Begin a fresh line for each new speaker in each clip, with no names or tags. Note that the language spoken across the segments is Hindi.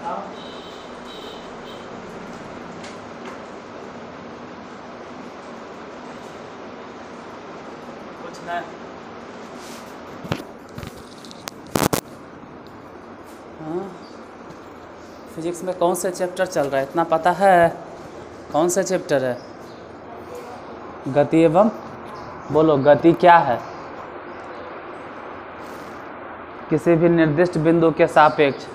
कुछ नहीं। हाँ, फिजिक्स में कौन से चैप्टर चल रहा है इतना पता है? कौन से चैप्टर है? गति एवं, बोलो गति क्या है? किसी भी निर्दिष्ट बिंदु के सापेक्ष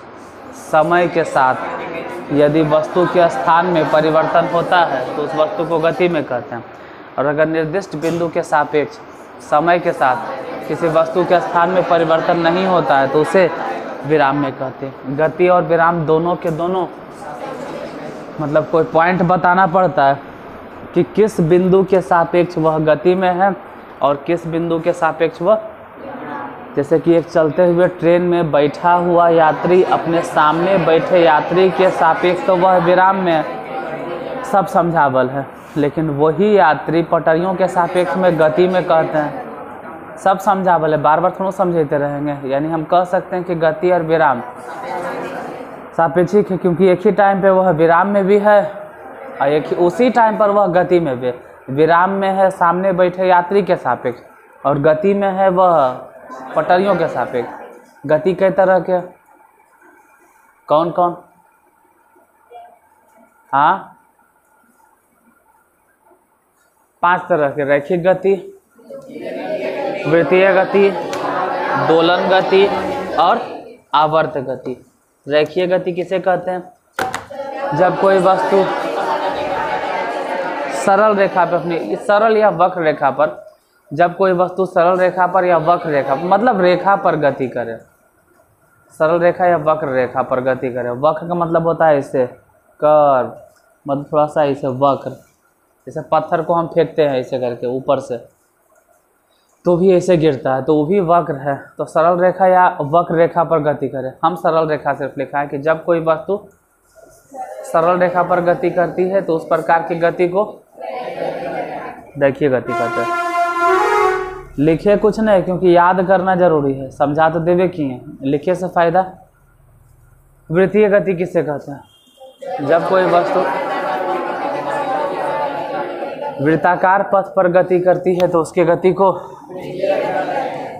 समय के साथ यदि वस्तु के स्थान में परिवर्तन होता है तो उस वस्तु को गति में कहते हैं। और अगर निर्दिष्ट बिंदु के सापेक्ष समय के साथ किसी वस्तु के स्थान में परिवर्तन नहीं होता है तो उसे विराम में कहते हैं। गति और विराम दोनों के दोनों मतलब कोई पॉइंट बताना पड़ता है कि किस बिंदु के सापेक्ष वह गति में है और किस बिंदु के सापेक्ष वह, जैसे कि एक चलते हुए ट्रेन में बैठा हुआ यात्री अपने सामने बैठे यात्री के सापेक्ष तो वह विराम में, सब समझावल है, लेकिन वही यात्री पटरियों के सापेक्ष में गति में कहते हैं। सब समझावल है, बार बार थोड़ा समझाते रहेंगे। यानी हम कह सकते हैं कि गति और विराम सापेक्षिक है, क्योंकि एक ही टाइम पे वह विराम में भी है और एक ही उसी टाइम पर वह गति में भी। विराम में है सामने बैठे यात्री के सापेक्ष और गति में है वह पटरियों के सापेक्ष। गति कई तरह के, कौन कौन? हाँ, 5 तरह के। रैखिक गति, वृत्तीय गति, दोलन गति और आवर्त गति। रैखिक गति किसे कहते हैं? जब कोई वस्तु सरल रेखा पर, अपनी सरल या वक्र रेखा पर, जब कोई वस्तु सरल रेखा पर या वक्र रेखा पर, मतलब रेखा पर गति करे, सरल रेखा या वक्र रेखा पर गति करे। वक्र का मतलब होता है इसे कर्व, मतलब थोड़ा सा इसे वक्र, जैसे पत्थर को हम फेंकते हैं ऐसे करके ऊपर से तो भी ऐसे गिरता है, तो वो भी वक्र है। तो सरल रेखा या वक्र रेखा पर गति करे। हम सरल रेखा सिर्फ लिखा है कि जब कोई वस्तु सरल रेखा पर गति करती है तो उस प्रकार की गति को देखिए गति कहते हैं। लिखे कुछ नहीं, क्योंकि याद करना जरूरी है, समझा तो देवे की है, लिखे से फायदा। वृत्तीय गति किससे कहते हैं? जब कोई वस्तु वृत्ताकार पथ पर गति करती है तो उसकी गति को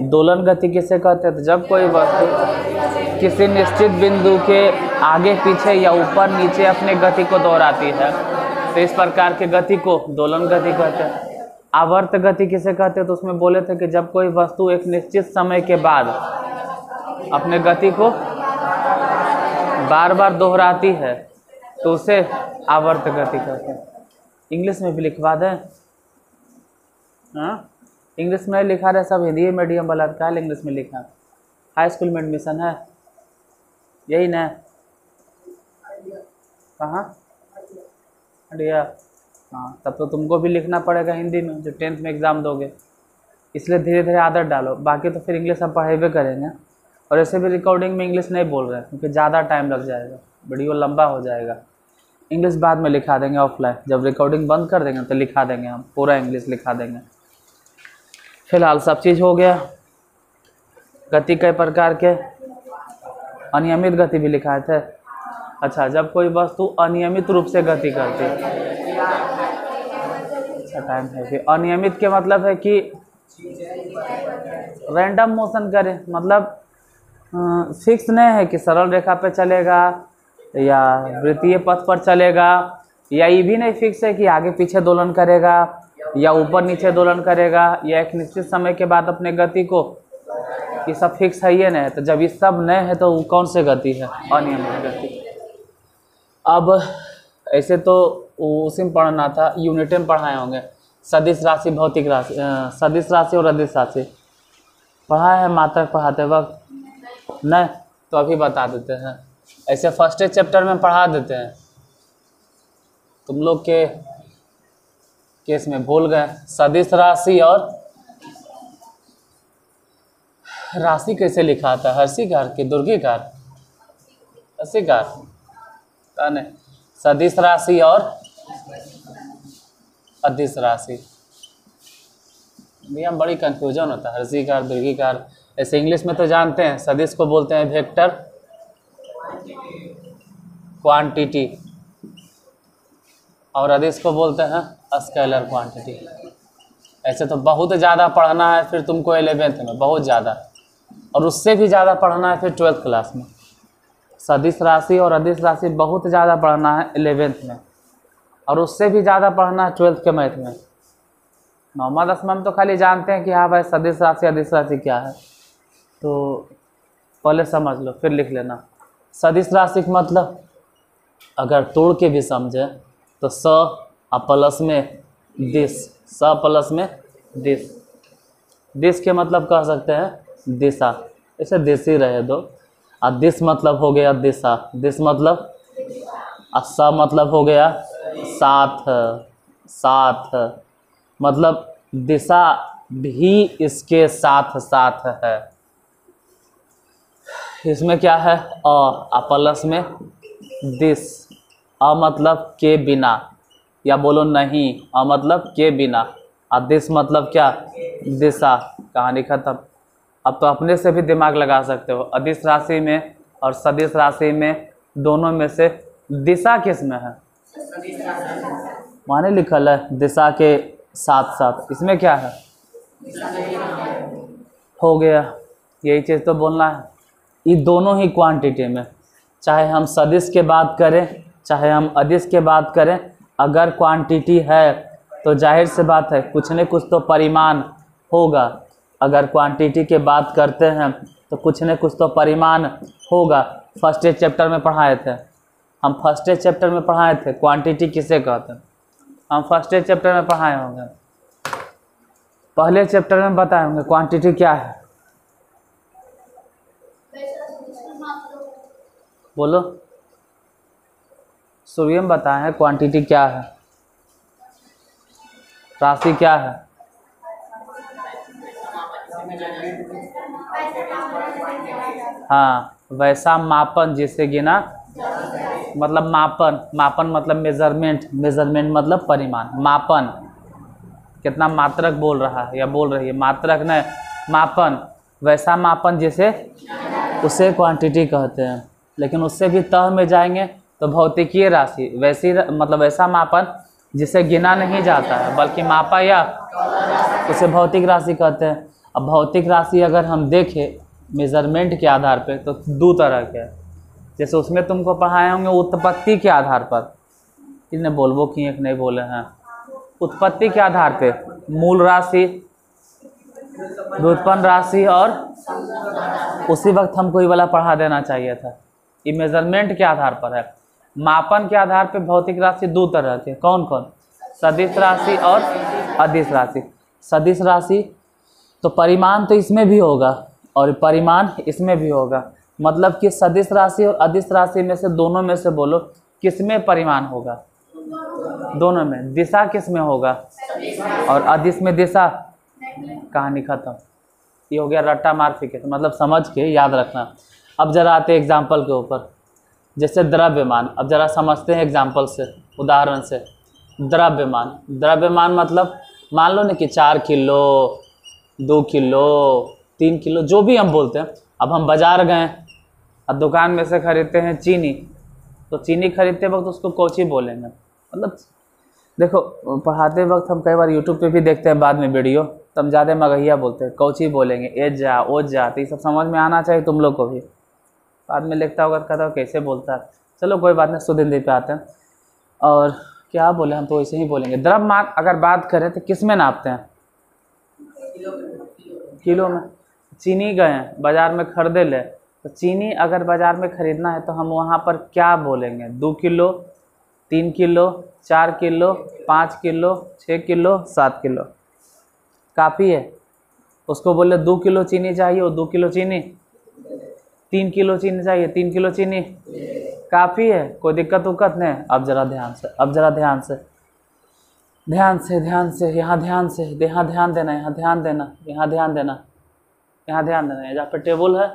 दोलन गति किसे कहते हैं? तो जब कोई वस्तु किसी निश्चित बिंदु के आगे पीछे या ऊपर नीचे अपने गति को दोहराती है तो इस प्रकार के गति को दोलन गति कहते हैं। आवर्त गति किसे कहते हैं? तो उसमें बोले थे कि जब कोई वस्तु एक निश्चित समय के बाद अपने गति को बार बार दोहराती है तो उसे आवर्त गति कहते हैं। इंग्लिश में भी लिखवा दें? हाँ, इंग्लिश में लिखा रहे, सब हिंदी मीडियम वाला का इंग्लिश में लिखा। हाई स्कूल में एडमिशन है यही ना? कहाँ? अडिया। हाँ, तब तो तुमको भी लिखना पड़ेगा हिंदी में जो 10th में एग्ज़ाम दोगे, इसलिए धीरे धीरे आदत डालो। बाकी तो फिर इंग्लिश हम पढ़ेबे करेंगे। और ऐसे भी रिकॉर्डिंग में इंग्लिश नहीं बोल रहे हैं क्योंकि ज़्यादा टाइम लग जाएगा, वीडियो लंबा हो जाएगा। इंग्लिश बाद में लिखा देंगे ऑफलाइन, जब रिकॉर्डिंग बंद कर देंगे तो लिखा देंगे, हम पूरा इंग्लिश लिखा देंगे। फिलहाल सब चीज़ हो गया। गति कई प्रकार के, अनियमित गति भी लिखाए थे। अच्छा, जब कोई वस्तु अनियमित रूप से गति करती है, अच्छा टाइम है। फिर अनियमित के मतलब है कि रैंडम मोशन करे, मतलब फिक्स नहीं है कि सरल रेखा पे चलेगा या वृत्तीय पथ पर चलेगा, या ये भी नहीं फिक्स है कि आगे पीछे दोलन करेगा या ऊपर नीचे दोलन करेगा या एक निश्चित समय के बाद अपने गति को, ये सब फिक्स है ये नहीं है। तो जब ये सब नहीं है तो वो कौन सी गति है? अनियमित गति। अब ऐसे तो उसी में पढ़ना था, यूनिट में पढ़ाए होंगे, सदिश राशि, भौतिक राशि, सदिश राशि और अदिश राशि पढ़ा है मात्र पढ़ाते वक्त? नहीं तो अभी बता देते हैं, ऐसे फर्स्ट चैप्टर में पढ़ा देते हैं। तुम लोग के केस में भूल गए, सदिश राशि और राशि कैसे लिखा था? हर्षिकार की दुर्गीकार? हर्षिकार नहीं, सदिश राशि और अदिश राशि। भैया बड़ी कंफ्यूजन होता है, हर्षिकार दुर्गीकार। ऐसे इंग्लिश में तो जानते हैं, सदिश को बोलते हैं वेक्टर, क्वांटिटी, और अदिश को बोलते हैं स्केलर क्वांटिटी। ऐसे तो बहुत ज़्यादा पढ़ना है फिर तुमको 11th में, बहुत ज़्यादा, और उससे भी ज़्यादा पढ़ना है फिर 12th क्लास में। सदिश राशि और अदिश राशि बहुत ज़्यादा पढ़ना है 11th में, और उससे भी ज़्यादा पढ़ना है 12th के मैथ में। 9वां 10वां में तो खाली जानते हैं कि हाँ भाई सदिश राशि अदिश राशि क्या है, तो पहले समझ लो फिर लिख लेना। सदिश राशि का मतलब अगर तोड़ के भी समझे तो स प्लस में दिश, स प्लस में दिश, दिश के मतलब कह सकते हैं दिशा, इसे दिश ही रहे दो। और दिश मतलब हो गया दिशा, दिश मतलब, और स मतलब हो गया साथ, साथ मतलब दिशा भी इसके साथ साथ है। इसमें क्या है अ प्लस में दिस, अ मतलब के बिना, या बोलो नहीं, अ मतलब के बिना, और दिस मतलब क्या दिशा। कहानी खत्म। अब तो अपने से भी दिमाग लगा सकते हो, अदिश राशि में और सदिश राशि में दोनों में से दिशा किस में है, माने लिखल है दिशा के साथ साथ, इसमें क्या है हो गया। यही चीज़ तो बोलना है। ये दोनों ही क्वांटिटी में, चाहे हम सदिश के बात करें चाहे हम अदिश के बात करें, अगर क्वांटिटी है तो जाहिर से बात है कुछ न कुछ तो परिमाण होगा। अगर क्वांटिटी के बात करते हैं तो कुछ न कुछ तो परिमाण होगा। फर्स्ट चैप्टर में पढ़ाए थे हम, फर्स्ट चैप्टर में पढ़ाए थे क्वांटिटी किसे कहते हैं, हम फर्स्ट चैप्टर में पढ़ाए होंगे, पहले चैप्टर में बताए होंगे क्वांटिटी क्या है। बोलो, शुरू में बताए हैं क्वांटिटी क्या है, राशि क्या है। हाँ, वैसा मापन जिसे गिना, मतलब मापन, मापन मतलब मेजरमेंट, मेजरमेंट मतलब परिमाण, मापन कितना मात्रक बोल रहा है या बोल रही है, मात्रक नहीं मापन, वैसा मापन जिसे, उसे क्वांटिटी कहते हैं। लेकिन उससे भी तह में जाएंगे तो भौतिकीय राशि, वैसी मतलब ऐसा मापन जिसे गिना नहीं जाता है बल्कि मापा, या उसे भौतिक राशि कहते हैं। अब भौतिक राशि अगर हम देखें मेजरमेंट के आधार पे तो दो तरह के हैं। जैसे उसमें तुमको पढ़ाए होंगे उत्पत्ति के आधार पर, इन्हें बोलबो कि एक नहीं बोले हैं, उत्पत्ति के आधार पे मूल राशि, व्युत्पन्न राशि, और उसी वक्त हमको ये वाला पढ़ा देना चाहिए था। ये मेजरमेंट के आधार पर है। मापन के आधार पे भौतिक राशि दो तरह के, कौन कौन, सदिश राशि और अदिश राशि। सदिश राशि तो परिमाण तो इसमें भी होगा और परिमाण इसमें भी होगा, मतलब कि सदिश राशि और अदिश राशि में से दोनों में से बोलो किसमें परिमाण होगा, दोनों में। दिशा किस में होगा और अदिश में दिशा, कहानी खत्म। ये हो गया रट्टा मार फिके, मतलब समझ के याद रखना। अब जरा आते हैं एग्जाम्पल के ऊपर, जैसे द्रव्यमान। अब जरा समझते हैं एग्जाम्पल से, उदाहरण से। द्रव्यमान, द्रव्यमान मतलब मान लो ना कि 4 किलो 2 किलो 3 किलो जो भी हम बोलते हैं। अब हम बाज़ार गए, अब दुकान में से खरीदते हैं चीनी, तो चीनी खरीदते वक्त उसको कौची बोलेंगे, मतलब देखो पढ़ाते वक्त हम कई बार यूट्यूब पे भी देखते हैं बाद में वीडियो, तब ज़्यादा मगहिया बोलते हैं, कौची बोलेंगे एज जा ओज जा, तो ये सब समझ में आना चाहिए तुम लोग को भी। बाद में लिखता होगा कहता हो कैसे बोलता है, चलो कोई बात नहीं, शुद्ध हिंदी पे आते हैं। और क्या बोले, हम तो ऐसे ही बोलेंगे। द्रव्यमान अगर बात करें तो किस में नापते हैं, किलो में। चीनी गए बाज़ार में खरीदे ले, तो चीनी अगर बाज़ार में ख़रीदना है तो हम वहाँ पर क्या बोलेंगे, 2 kilo 3 kilo 4 kilo 5 kilo 6 kilo 7 kilo, काफ़ी है। उसको बोले 2 किलो चीनी चाहिए, वो 2 किलो चीनी, 3 किलो चीनी चाहिए 3 किलो चीनी, काफ़ी है, कोई दिक्कत उक्कत नहीं। अब जरा ध्यान से, अब जरा ध्यान से, ध्यान से, ध्यान से, यहाँ ध्यान से, यहाँ ध्यान देना, यहाँ ध्यान देना, यहाँ ध्यान देना, यहाँ ध्यान देना। जहाँ पे टेबल है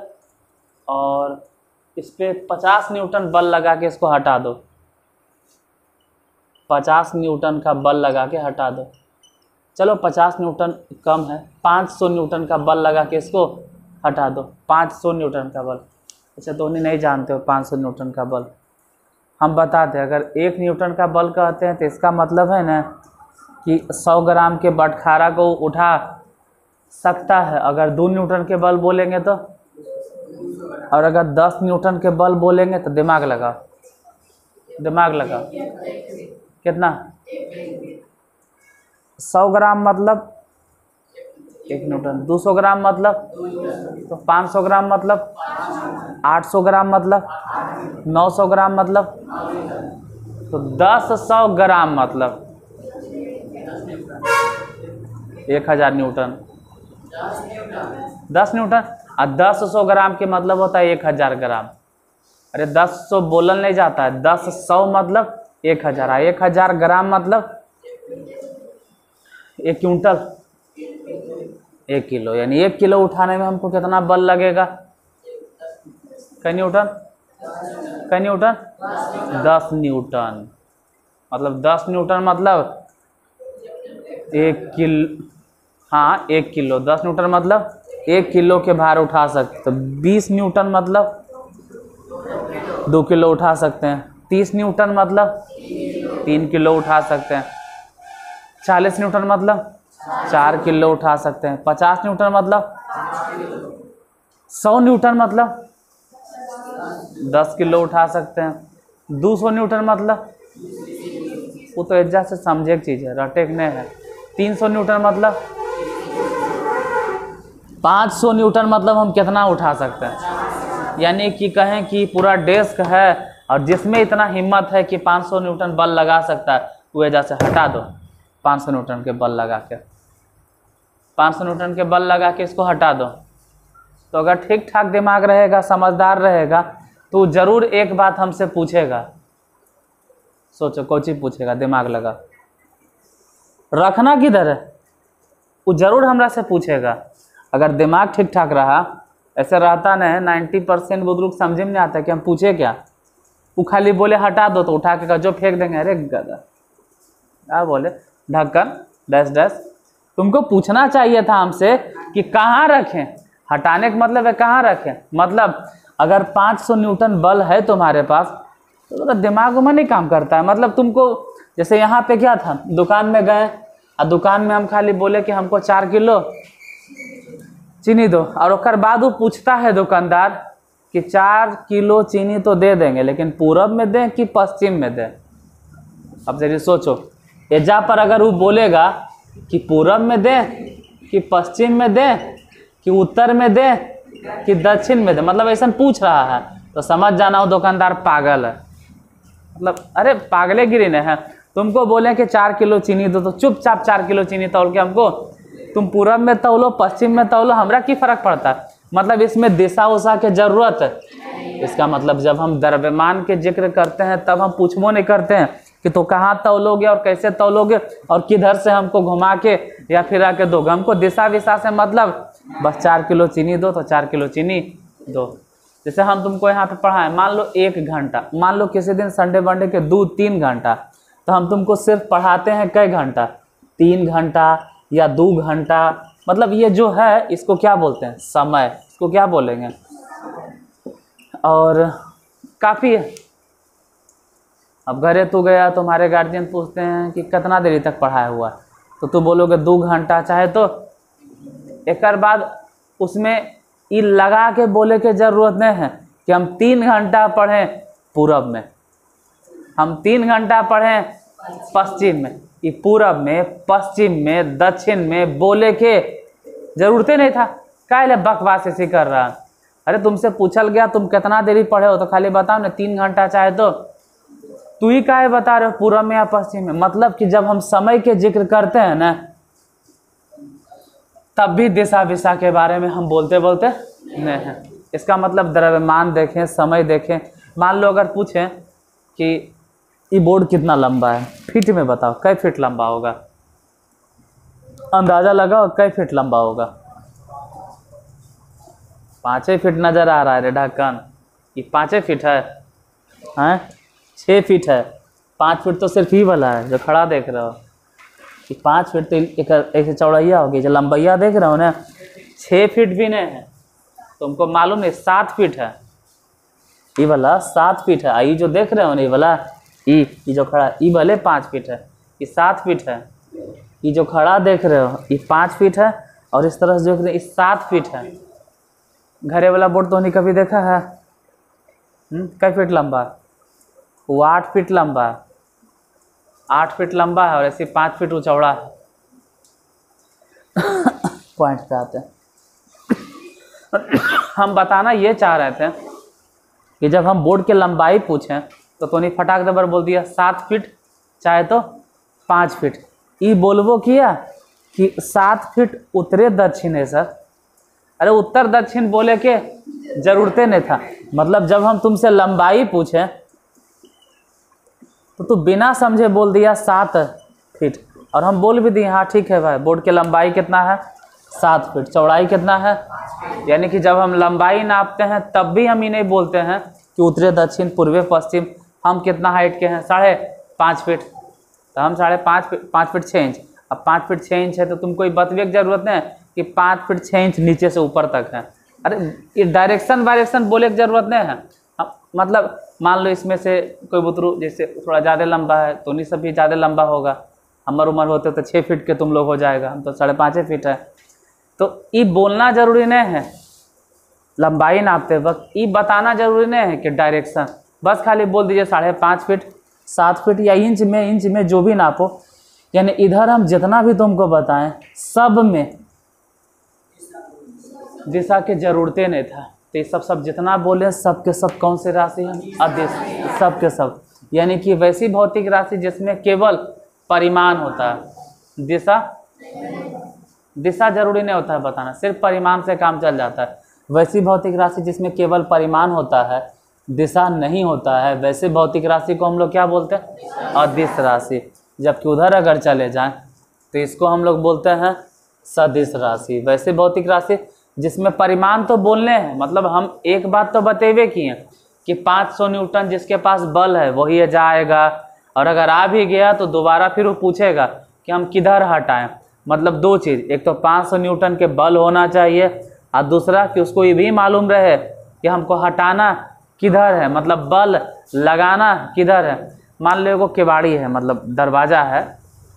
और इस पर 50 न्यूटन बल लगा के इसको हटा दो, 50 न्यूटन का बल लगा के हटा दो। चलो 50 न्यूटन कम है, 500 न्यूटन का बल लगा के इसको हटा दो, 500 न्यूटन का बल। अच्छा तो नहीं जानते हो 500 न्यूटन का बल, हम बताते हैं, अगर 1 न्यूटन का बल कहते हैं तो इसका मतलब है ना कि 100 ग्राम के बटखारा को उठा सकता है। अगर 2 न्यूटन के बल बोलेंगे तो, और अगर 10 न्यूटन के बल बोलेंगे तो दिमाग लगा, दिमाग लगा कितना, 100 ग्राम मतलब 1 न्यूटन, 200 ग्राम मतलब, तो 500 ग्राम मतलब, 800 ग्राम मतलब, 900 ग्राम मतलब, तो 10 ग्राम मतलब 1000 न्यूटन, 10 न्यूटन। और 10 ग्राम के मतलब होता है 1000 ग्राम। अरे 10 बोलन नहीं जाता है, 10 मतलब 1000, 1000 ग्राम मतलब 1 क्विंटल, 1 किलो। यानी 1 किलो उठाने में हमको कितना बल लगेगा, कई न्यूटन, कई न्यूटन, 10 न्यूटन। मतलब 10 न्यूटन मतलब 1 किलो, हाँ 1 किलो। 10 न्यूटन मतलब 1 किलो के भार उठा सकते। तो 20 न्यूटन मतलब 2 किलो उठा सकते हैं। 30 न्यूटन मतलब 3 किलो उठा सकते हैं। 40 न्यूटन मतलब 4 किलो उठा सकते हैं। 50 न्यूटन मतलब 100 न्यूटन मतलब 10 किलो उठा सकते हैं। 200 न्यूटन मतलब, वो तो एजा से समझे की चीज़ है, रटे नहीं है। 300 न्यूटन मतलब, 500 न्यूटन मतलब हम कितना उठा सकते हैं। यानी कि कहें कि पूरा डेस्क है और जिसमें इतना हिम्मत है कि 500 न्यूटन बल लगा सकता है, वो एजा से हटा दो 500 न्यूटन के बल लगा के, 500 न्यूटन के बल लगा के इसको हटा दो। तो अगर ठीक ठाक दिमाग रहेगा, समझदार रहेगा, तो ज़रूर एक बात हमसे पूछेगा। सोचो कोई चीज़ पूछेगा, दिमाग लगा, रखना किधर है, वो ज़रूर हमरा से पूछेगा। अगर दिमाग ठीक ठाक रहा, ऐसे रहता नहीं, 90% बुजुर्ग समझ में नहीं आता कि हम पूछे क्या। वो खाली बोले हटा दो तो उठा के जो फेंक देंगे, अरे गधा क्या बोले, ढक्कन डैश डैश। तुमको पूछना चाहिए था हमसे कि कहाँ रखें, हटाने का मतलब है कहाँ रखें। मतलब अगर 500 न्यूटन बल है तुम्हारे पास, तो दिमाग में नहीं काम करता है। मतलब तुमको, जैसे यहाँ पे क्या था, दुकान में गए और दुकान में हम खाली बोले कि हमको 4 किलो चीनी दो, और उसके बाद वो पूछता है दुकानदार कि 4 किलो चीनी तो दे देंगे, लेकिन पूरब में दें कि पश्चिम में दें। अब जरिए सोचो, एजा पर अगर वो बोलेगा कि पूरब में दें कि पश्चिम में दें कि उत्तर में दें कि दक्षिण में दें, मतलब ऐसा पूछ रहा है, तो समझ जाना वो दुकानदार पागल है। मतलब अरे पागले गिरी ने है, तुमको बोले कि 4 किलो चीनी दो, तो चुपचाप 4 किलो चीनी तौल के हमको, तुम पूरब में तौलो पश्चिम में तौलो, हमरा की फर्क पड़ता है। मतलब इसमें दिशा उषा के जरूरत है। इसका मतलब जब हम द्रव्यमान के जिक्र करते हैं तब हम पूछबो नहीं करते हैं कि तो कहाँ तौलोगे और कैसे तौलोगे और किधर से हमको घुमा के या फिरा के दोगे। हमको दिशा विशा से मतलब, बस 4 किलो चीनी दो तो 4 किलो चीनी दो। जैसे हम तुमको यहाँ पे पढ़ाएं, मान लो 1 घंटा, मान लो किसी दिन संडे वनडे के 2-3 घंटा, तो हम तुमको सिर्फ पढ़ाते हैं कई घंटा, 3 घंटा या 2 घंटा। मतलब ये जो है इसको क्या बोलते हैं, समय, इसको क्या बोलेंगे। और काफ़ी है। अब घरे तू गया, तुम्हारे गार्जियन पूछते हैं कि कितना देरी तक पढ़ाया हुआ, तो तू बोलोगे 2 घंटा, चाहे तो एक बाद उसमें ये लगा के बोले के जरूरत नहीं है कि हम 3 घंटा पढ़ें पूरब में, हम 3 घंटा पढ़ें पश्चिम में। ये पूरब में, पश्चिम में, दक्षिण में बोले के जरूरत नहीं था। काहे बकवास ऐसी कर रहा। अरे तुमसे पूछल गया तुम कितना देरी पढ़े हो, तो खाली बताओ ना 3 घंटा, चाहे तो तू ही काहे बता रहे हो पूरब में या पश्चिम में। मतलब कि जब हम समय के जिक्र करते हैं ना, तब भी दिशा विशा के बारे में हम बोलते बोलते नहीं हैं। इसका मतलब द्रव्यमान देखें, समय देखें। मान लो अगर पूछें कि ये बोर्ड कितना लंबा है, फीट में बताओ कई फीट लंबा होगा, अंदाजा लगाओ कई फीट लंबा होगा। 5 फीट नजर आ रहा है रे ढक्कन, ये 5 फीट है, हैं 6 फीट है। 5 फीट तो सिर्फ ही वाला है जो खड़ा देख रहे हो, कि 5 फीट तो एक ऐसे चौड़ैया होगी, जो लंबैया देख रहे हो ना 6 फीट भी नहीं है। तुमको मालूम है 7 फीट है, ये वाला 7 फीट है। आई जो देख रहे हो ना, ये वाला ये जो खड़ा, ये भले 5 फीट है, ये 7 फीट है। ये जो खड़ा देख रहे हो ये 5 फीट है, और इस तरह से देख रहे हो ये 7 फीट है। घरे वाला बोर्ड तो नहीं कभी देखा है? कई फीट लंबा? वो 8 फीट लंबा, 8 फीट लंबा है और ऐसे 5 फीट चौड़ा है। पॉइंट पे आते हैं। हम बताना ये चाह रहे थे कि जब हम बोर्ड की लंबाई पूछें तो तोनी फटाक दबर बोल दिया 7 फीट चाहे तो 5 फीट। ये बोलबो किया कि 7 फीट उत्तरे दक्षिण है सर। अरे उत्तर दक्षिण बोले के जरूरते नहीं था। मतलब जब हम तुमसे लंबाई पूछें तो तू बिना समझे बोल दिया 7 फीट, और हम बोल भी दिए हाँ ठीक है भाई, बोर्ड की लंबाई कितना है 7 फीट, चौड़ाई कितना है। यानी कि जब हम लंबाई नापते हैं तब भी हम ही नहीं बोलते हैं कि उत्तरी दक्षिण पूर्वी पश्चिम हम कितना हाइट के हैं 5.5 फीट, तो हम 5.5 फीट 6 इंच। अब 5 फीट 6 इंच है तो तुमको ये बतवे की जरूरत नहीं है कि 5 फीट 6 इंच नीचे से ऊपर तक है। अरे ये डायरेक्शन वायरेक्शन बोले की जरूरत नहीं है। मतलब मान लो इसमें से कोई बुतरू जैसे थोड़ा ज़्यादा लंबा है तो नहीं सब भी ज़्यादा लंबा होगा। हमारी उम्र होते तो 6 फीट के तुम लोग हो जाएगा, हम तो 5.5 फीट है। तो ये बोलना जरूरी नहीं है लंबाई नापते वक्त, ये बताना जरूरी नहीं है कि डायरेक्शन, बस खाली बोल दीजिए 5.5 फीट 7 फीट या इंच में जो भी नापो। यानी इधर हम जितना भी तुमको बताएं सब में दिशा के जरूरतें नहीं था। तो ये सब जितना बोले सब के सब कौन से राशि है? अदिश, सब के सब। यानी कि वैसी भौतिक राशि जिसमें केवल परिमाण होता है, दिशा जरूरी नहीं होता है बताना, सिर्फ परिमाण से काम चल जाता है। वैसी भौतिक राशि जिसमें केवल परिमाण होता है, दिशा नहीं होता है, वैसे भौतिक राशि को हम लोग क्या बोलते हैं? अदिश राशि। जबकि उधर अगर चले जाएं तो इसको हम लोग बोलते हैं सदिश राशि। वैसे भौतिक राशि जिसमें परिमाण तो बोलने हैं, मतलब हम एक बात तो बतेबे किए कि 500 न्यूटन जिसके पास बल है वही जाएगा, और अगर आ भी गया तो दोबारा फिर वो पूछेगा कि हम किधर हटाएं। मतलब 2 चीज़, एक तो 500 न्यूटन के बल होना चाहिए, और दूसरा कि उसको ये भी मालूम रहे कि हमको हटाना किधर है, मतलब बल लगाना किधर है। मान लो एगो केवाड़ी है, मतलब दरवाज़ा है,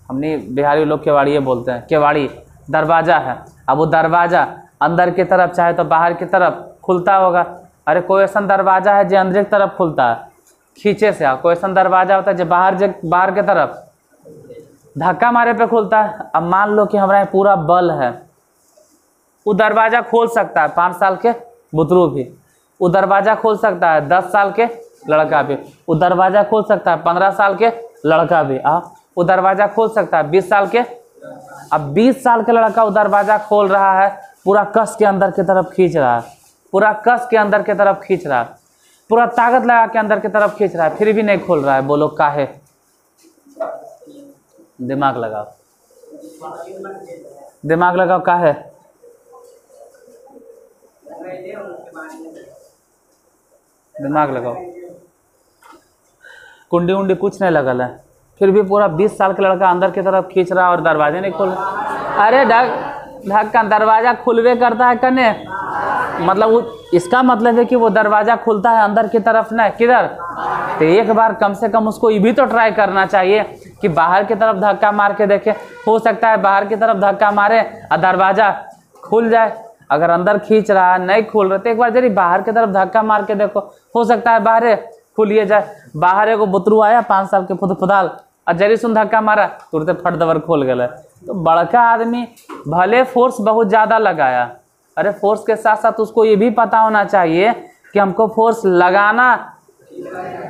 हमने बिहारी लोग केवाड़िए बोलते हैं, केवाड़ी दरवाज़ा है। अब वो दरवाज़ा अंदर की तरफ चाहे तो बाहर की तरफ खुलता होगा। अरे कोई ऐसा दरवाज़ा है जो अंदर की तरफ खुलता है खींचे से, कोई ऐसा दरवाज़ा होता है जो बाहर की तरफ धक्का मारे पे खुलता है। अब मान लो कि हमारे पूरा बल है, वो दरवाज़ा खोल सकता है 5 साल के बुतरू भी, वो दरवाज़ा खोल सकता है 10 साल के लड़का भी, वो दरवाज़ा खोल सकता है 15 साल के लड़का भी, वो दरवाज़ा खोल सकता है 20 साल के। अब 20 साल के लड़का वो दरवाज़ा खोल रहा है, पूरा कस के अंदर की तरफ खींच रहा है, पूरा कस के अंदर की तरफ खींच रहा है, पूरा ताकत लगा के अंदर की तरफ खींच रहा है, फिर भी नहीं खोल रहा है। बोलो काहे? दिमाग लगाओ, दिमाग लगाओ, काहे? दिमाग लगाओ। कुंडी उंडी कुछ नहीं लगल है, फिर भी पूरा 20 साल का लड़का अंदर की तरफ खींच रहा है और दरवाजे नहीं खोल रहा। अरे ढक्कन दरवाजा खुलवे करता है कने, मतलब वो इसका मतलब है कि वो दरवाजा खुलता है अंदर की तरफ, नहीं किधर। तो एक बार कम से कम उसको ये भी तो ट्राई करना चाहिए कि बाहर की तरफ धक्का मार के देखे, हो सकता है बाहर की तरफ धक्का मारे और दरवाजा खुल जाए। अगर अंदर खींच रहा है नहीं खुल रहा तो एक बार जरी बाहर की तरफ धक्का मार के देखो, हो सकता है बाहर खुलिए जाए। बाहर एगो बुतरू आया 5 साल के फुदफुदाल और जरी सुन धक्का मारा तुरंत फट दबर खोल गया। तो बड़का आदमी भले फोर्स बहुत ज़्यादा लगाया, अरे फोर्स के साथ साथ उसको ये भी पता होना चाहिए कि हमको फोर्स लगाना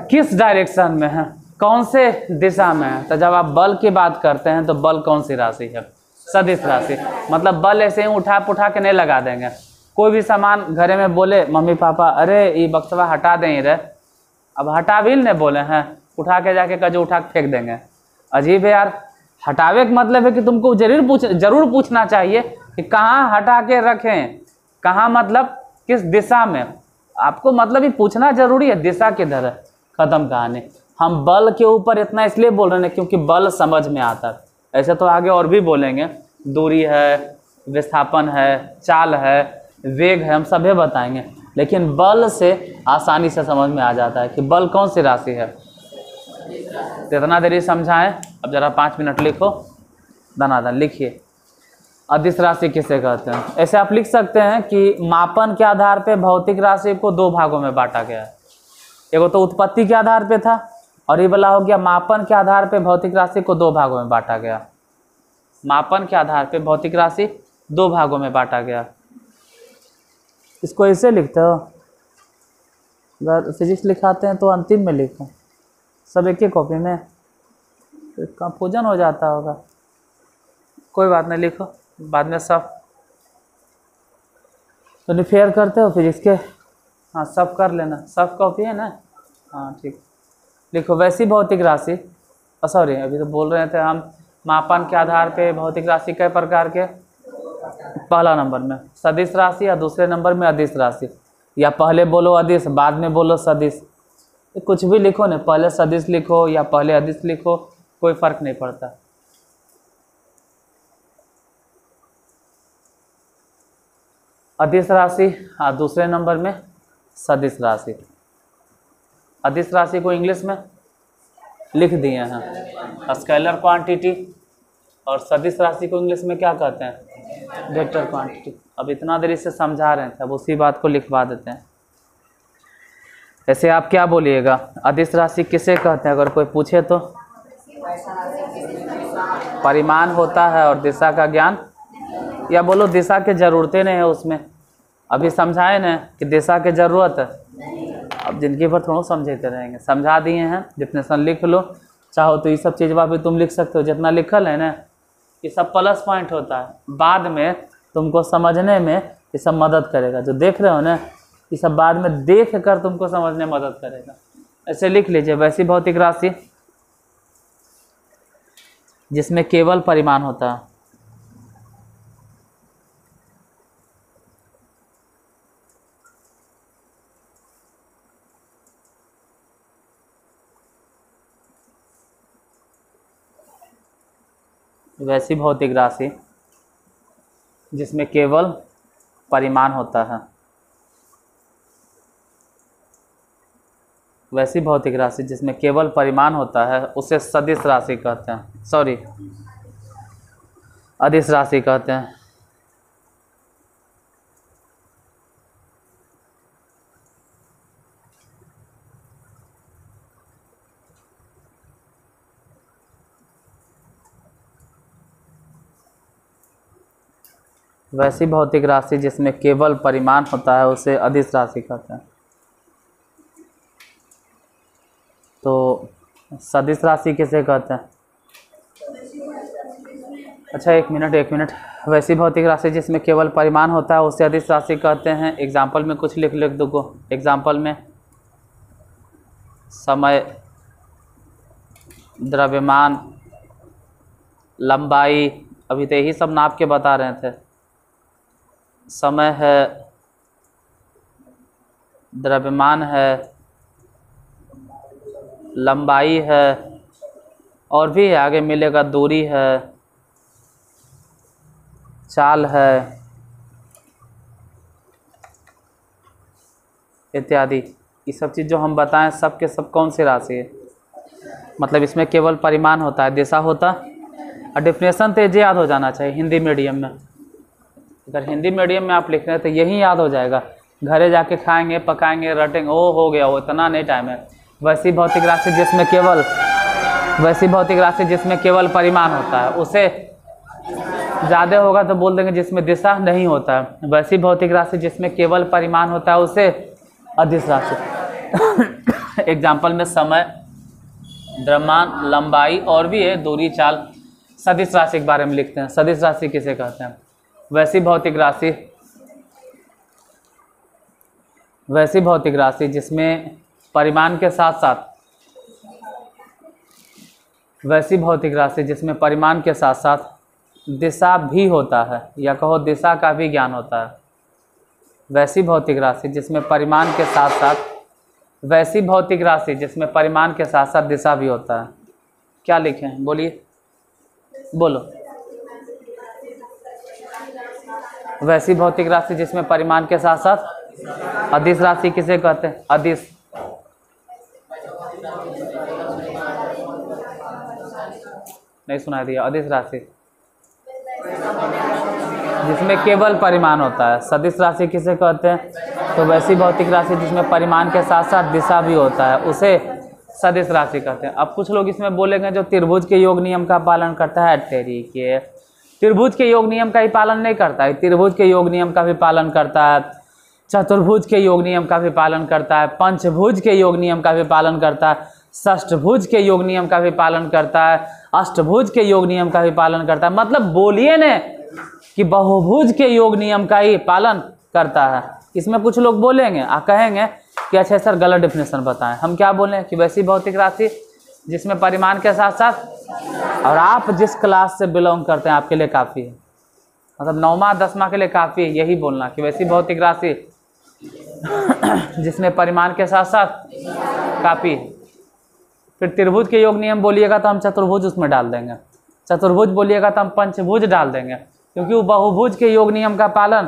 किस डायरेक्शन में है, कौन से दिशा में है। तो जब आप बल की बात करते हैं तो बल कौन सी राशि है? सदिश राशि। मतलब बल ऐसे ही उठा के नहीं लगा देंगे। कोई भी सामान घरे में बोले मम्मी पापा अरे ये बक्सवा हटा दें रे, अब हटा भी नहीं बोले हैं, उठा के जाके कजो उठा के फेंक देंगे। अजीब है यार। हटावे का मतलब है कि तुमको जरूर पूछना चाहिए कि कहाँ हटा के रखें, कहाँ मतलब किस दिशा में। आपको मतलब ये पूछना जरूरी है दिशा किधर है। खत्म कहानी। हम बल के ऊपर इतना इसलिए बोल रहे हैं क्योंकि बल समझ में आता है। ऐसे तो आगे और भी बोलेंगे, दूरी है, विस्थापन है, चाल है, वेग है, हम सभी बताएंगे। लेकिन बल से आसानी से समझ में आ जाता है कि बल कौन सी राशि है। जितना देरी समझाएं, अब जरा 5 मिनट लिखो, धनाधन लिखिए। अदिश राशि किसे कहते हैं? ऐसे आप लिख सकते हैं कि मापन के आधार पे भौतिक राशि को 2 भागों में बांटा गया है। एगो तो उत्पत्ति के आधार पे था, और ये वाला हो गया मापन के आधार पे भौतिक राशि को 2 भागों में बांटा गया। मापन के आधार पे भौतिक राशि 2 भागों में बांटा गया। इसको ऐसे लिखते हो, अगर फिजिक्स लिखाते हैं तो अंतिम में लिखो, सब एक ही कॉपी में, तो कंफ्यूजन हो जाता होगा। कोई बात नहीं, लिखो बाद में सब। तो निफेयर करते हो फिजिक्स के? हाँ, सब कर लेना, सब कॉपी है ना? हाँ ठीक, लिखो। वैसी भौतिक राशि, सॉरी अभी तो बोल रहे थे हम, मापन के आधार पे भौतिक राशि कई प्रकार के? पहला नंबर में सदिश राशि, या दूसरे नंबर में अदिश राशि, या पहले बोलो अदिश बाद में बोलो सदिश, कुछ भी लिखो ना, पहले सदिश लिखो या पहले अदिश लिखो, कोई फर्क नहीं पड़ता। अदिश राशि और दूसरे नंबर में सदिश राशि। अदिश राशि को इंग्लिश में लिख दिए हैं स्केलर क्वांटिटी, और सदिश राशि को इंग्लिश में क्या कहते हैं? Vector quantity. अब इतना देरी से समझा रहे थे, अब उसी बात को लिखवा देते हैं। ऐसे आप क्या बोलिएगा, अदिश राशि किसे कहते हैं? अगर कोई पूछे तो परिमाण होता है और दिशा का ज्ञान, या बोलो दिशा की ज़रूरतें नहीं है उसमें। अभी समझाए ना कि दिशा की ज़रूरत है, अब जिंदगी भर थोड़ा समझते रहेंगे, समझा दिए हैं। जितने सन लिख लो, चाहो तो ये सब चीज़ भी तुम लिख सकते हो, जितना लिखल है ना ये सब प्लस पॉइंट होता है, बाद में तुमको समझने में ये सब मदद करेगा। जो देख रहे हो ना ये सब बाद में देख कर तुमको समझने में मदद करेगा। ऐसे लिख लीजिए, वैसी भौतिक राशि जिसमें केवल परिमाण होता है। वैसी भौतिक राशि जिसमें केवल परिमाण होता है, वैसी भौतिक राशि जिसमें केवल परिमाण होता है उसे सदिश राशि कहते हैं, सॉरी अदिश राशि कहते हैं। वैसी भौतिक राशि जिसमें केवल परिमाण होता है उसे अदिश राशि कहते हैं। तो सदिश राशि किसे कहते हैं? अच्छा एक मिनट। वैसी भौतिक राशि जिसमें केवल परिमाण होता है उसे अदिश राशि कहते हैं। एग्जाम्पल में कुछ लिख दो। एग्जाम्पल में समय, द्रव्यमान, लंबाई, अभी तो यही सब नाप के बता रहे थे। समय है, द्रव्यमान है, लंबाई है, और भी आगे मिलेगा, दूरी है, चाल है, इत्यादि। ये सब चीज़ जो हम बताएं सब के सब कौन सी राशि है? मतलब इसमें केवल परिमाण होता है, दिशा होता। और डेफिनेशन तो ये याद हो जाना चाहिए हिंदी मीडियम में। अगर हिंदी मीडियम में आप लिख रहे हैं तो यही याद हो जाएगा, घरे जाके खाएंगे, पकाएंगे, रटेंगे, ओ हो गया, वो इतना नहीं टाइम है। वैसी भौतिक राशि जिसमें केवल परिमाण होता है उसे, ज़्यादा होगा तो बोल देंगे जिसमें दिशा नहीं होता है। वैसी भौतिक राशि जिसमें केवल परिमाण होता है उसे अदिश राशि। एग्जाम्पल में समय, द्रव्यमान, लंबाई और भी है, दूरी, चाल। सदिश राशि के बारे में लिखते हैं। सदिश राशि किसे कहते हैं? वैसी भौतिक राशि जिसमें परिमाण के साथ साथ, वैसी भौतिक राशि जिसमें परिमाण के साथ साथ दिशा भी होता है, या कहो दिशा का भी ज्ञान होता है। वैसी भौतिक राशि जिसमें परिमाण के साथ साथ, वैसी भौतिक राशि जिसमें परिमाण के साथ साथ दिशा भी होता है। क्या लिखें? बोलिए, बोलो। वैसी भौतिक राशि जिसमें परिमाण के साथ साथ अदिश राशि किसे कहते हैं? अदिश, नहीं सुनाई दिया? अदिश राशि जिसमें केवल परिमाण होता है। सदिश राशि किसे कहते हैं? तो वैसी भौतिक राशि जिसमें परिमाण के साथ साथ दिशा भी होता है, उसे सदिश राशि कहते हैं। अब कुछ लोग इसमें बोलेंगे जो त्रिभुज के योग नियम का पालन करता है, तेरी के त्रिभुज के योग नियम का ही पालन नहीं करता है, त्रिभुज के योग नियम का भी पालन करता है, चतुर्भुज के योग नियम का भी पालन करता है, पंचभुज के योग नियम का भी पालन करता है, षष्ठभुज के योग नियम का भी पालन करता है, अष्टभुज के योग नियम का भी पालन करता है। मतलब बोलिए न कि बहुभुज के योग नियम का ही पालन करता है। इसमें कुछ लोग बोलेंगे कहेंगे कि अच्छा सर गलत डेफिनेशन बताएं। हम क्या बोलें कि वैसी भौतिक राशि जिसमें परिमाण के साथ साथ, और आप जिस क्लास से बिलोंग करते हैं आपके लिए काफ़ी है, मतलब 9वां 10वां के लिए काफ़ी है यही बोलना कि वैसी भौतिक राशि जिसमें परिमाण के साथ साथ काफ़ी है। फिर त्रिभुज के योग नियम बोलिएगा तो हम चतुर्भुज उसमें डाल देंगे, चतुर्भुज बोलिएगा तो हम पंचभुज डाल देंगे, क्योंकि वो बहुभुज के योग नियम का पालन।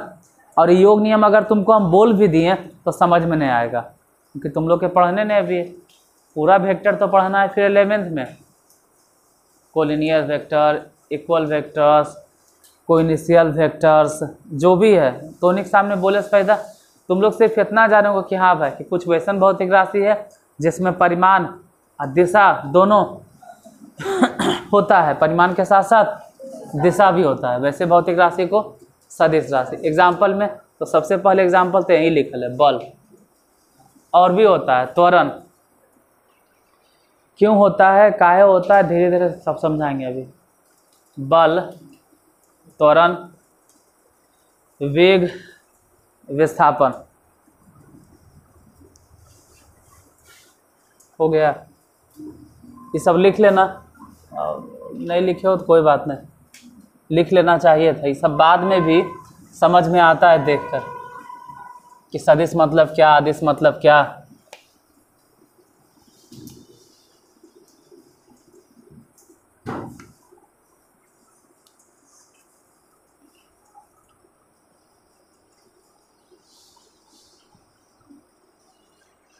और योग नियम अगर तुमको हम बोल भी दिए तो समझ में नहीं आएगा, क्योंकि तुम लोग के पढ़ने नहीं अभी पूरा वेक्टर तो पढ़ना है। फिर 11th में collinear vector, equal vectors, कोइनिशियल vectors जो भी है, तो उन्हीं के सामने बोले से फायदा। तुम लोग सिर्फ इतना जानोगे कि हाँ भाई कि कुछ वैसन भौतिक राशि है जिसमें परिमाण और दिशा दोनों होता है, परिमाण के साथ साथ दिशा भी होता है, वैसे भौतिक राशि को सदिश राशि। एग्जाम्पल में तो सबसे पहले एग्जाम्पल तो यही लिखल है बल, और भी होता है त्वरण। क्यों होता है, काहे होता है, धीरे धीरे सब समझाएंगे अभी। बल, त्वरण, वेग, विस्थापन हो गया। ये सब लिख लेना, नहीं लिखे हो तो कोई बात नहीं, लिख लेना चाहिए था। ये सब बाद में भी समझ में आता है देखकर कि सदिश मतलब क्या, अदिश मतलब क्या।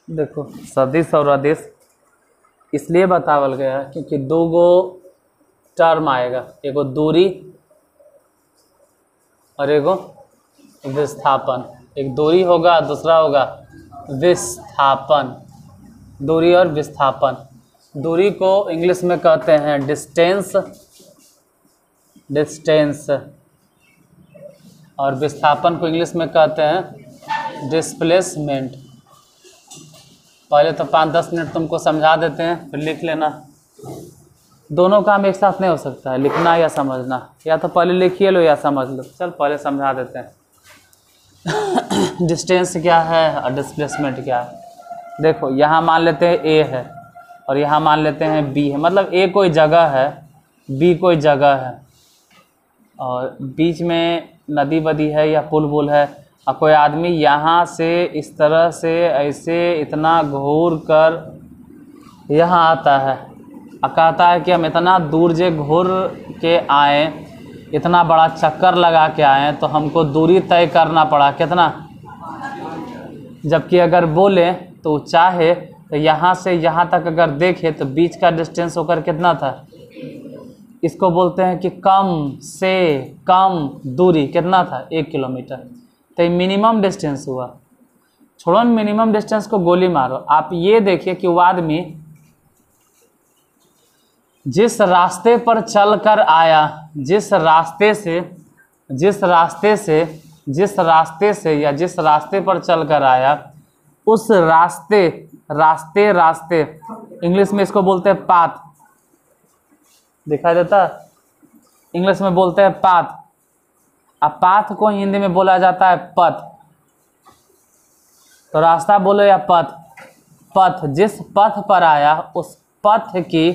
देखो सदिश और अदिश इसलिए बतावल गया है क्योंकि दो गो टर्म आएगा, एगो दूरी और एगो विस्थापन। एक दूरी होगा, दूसरा होगा विस्थापन। दूरी और विस्थापन, दूरी को इंग्लिश में कहते हैं डिस्टेंस, डिस्टेंस, और विस्थापन को इंग्लिश में कहते हैं डिस्प्लेसमेंट। पहले तो 5-10 मिनट तुमको समझा देते हैं, फिर लिख लेना। दोनों काम एक साथ नहीं हो सकता है, लिखना या समझना, या तो पहले लिखिए लो या समझ लो। चल पहले समझा देते हैं डिस्टेंस क्या है और डिस्प्लेसमेंट क्या है। देखो यहाँ मान लेते हैं ए है और यहाँ मान लेते हैं बी है, मतलब ए कोई जगह है, बी कोई जगह है, और बीच में नदी वदी है या पुल वुल है, और कोई आदमी यहाँ से इस तरह से ऐसे इतना घूर कर यहाँ आता है और कहता है कि हम इतना दूर जे घूर के आए, इतना बड़ा चक्कर लगा के आए, तो हमको दूरी तय करना पड़ा कितना। जबकि अगर बोले तो चाहे तो यहाँ से यहाँ तक अगर देखे तो बीच का डिस्टेंस होकर कितना था, इसको बोलते हैं कि कम से कम दूरी कितना था, 1 किलोमीटर। तो मिनिमम डिस्टेंस हुआ। छोड़ो मिनिमम डिस्टेंस को गोली मारो। आप ये देखिए कि वो आदमी जिस रास्ते पर चलकर आया, जिस रास्ते से या जिस रास्ते पर चलकर आया, उस रास्ते इंग्लिश में इसको बोलते हैं पाथ। दिखाई देता, इंग्लिश में बोलते हैं पाथ। अब पाथ को हिंदी में बोला जाता है पथ। तो रास्ता बोलो या पथ, पथ जिस पथ पर आया उस पथ की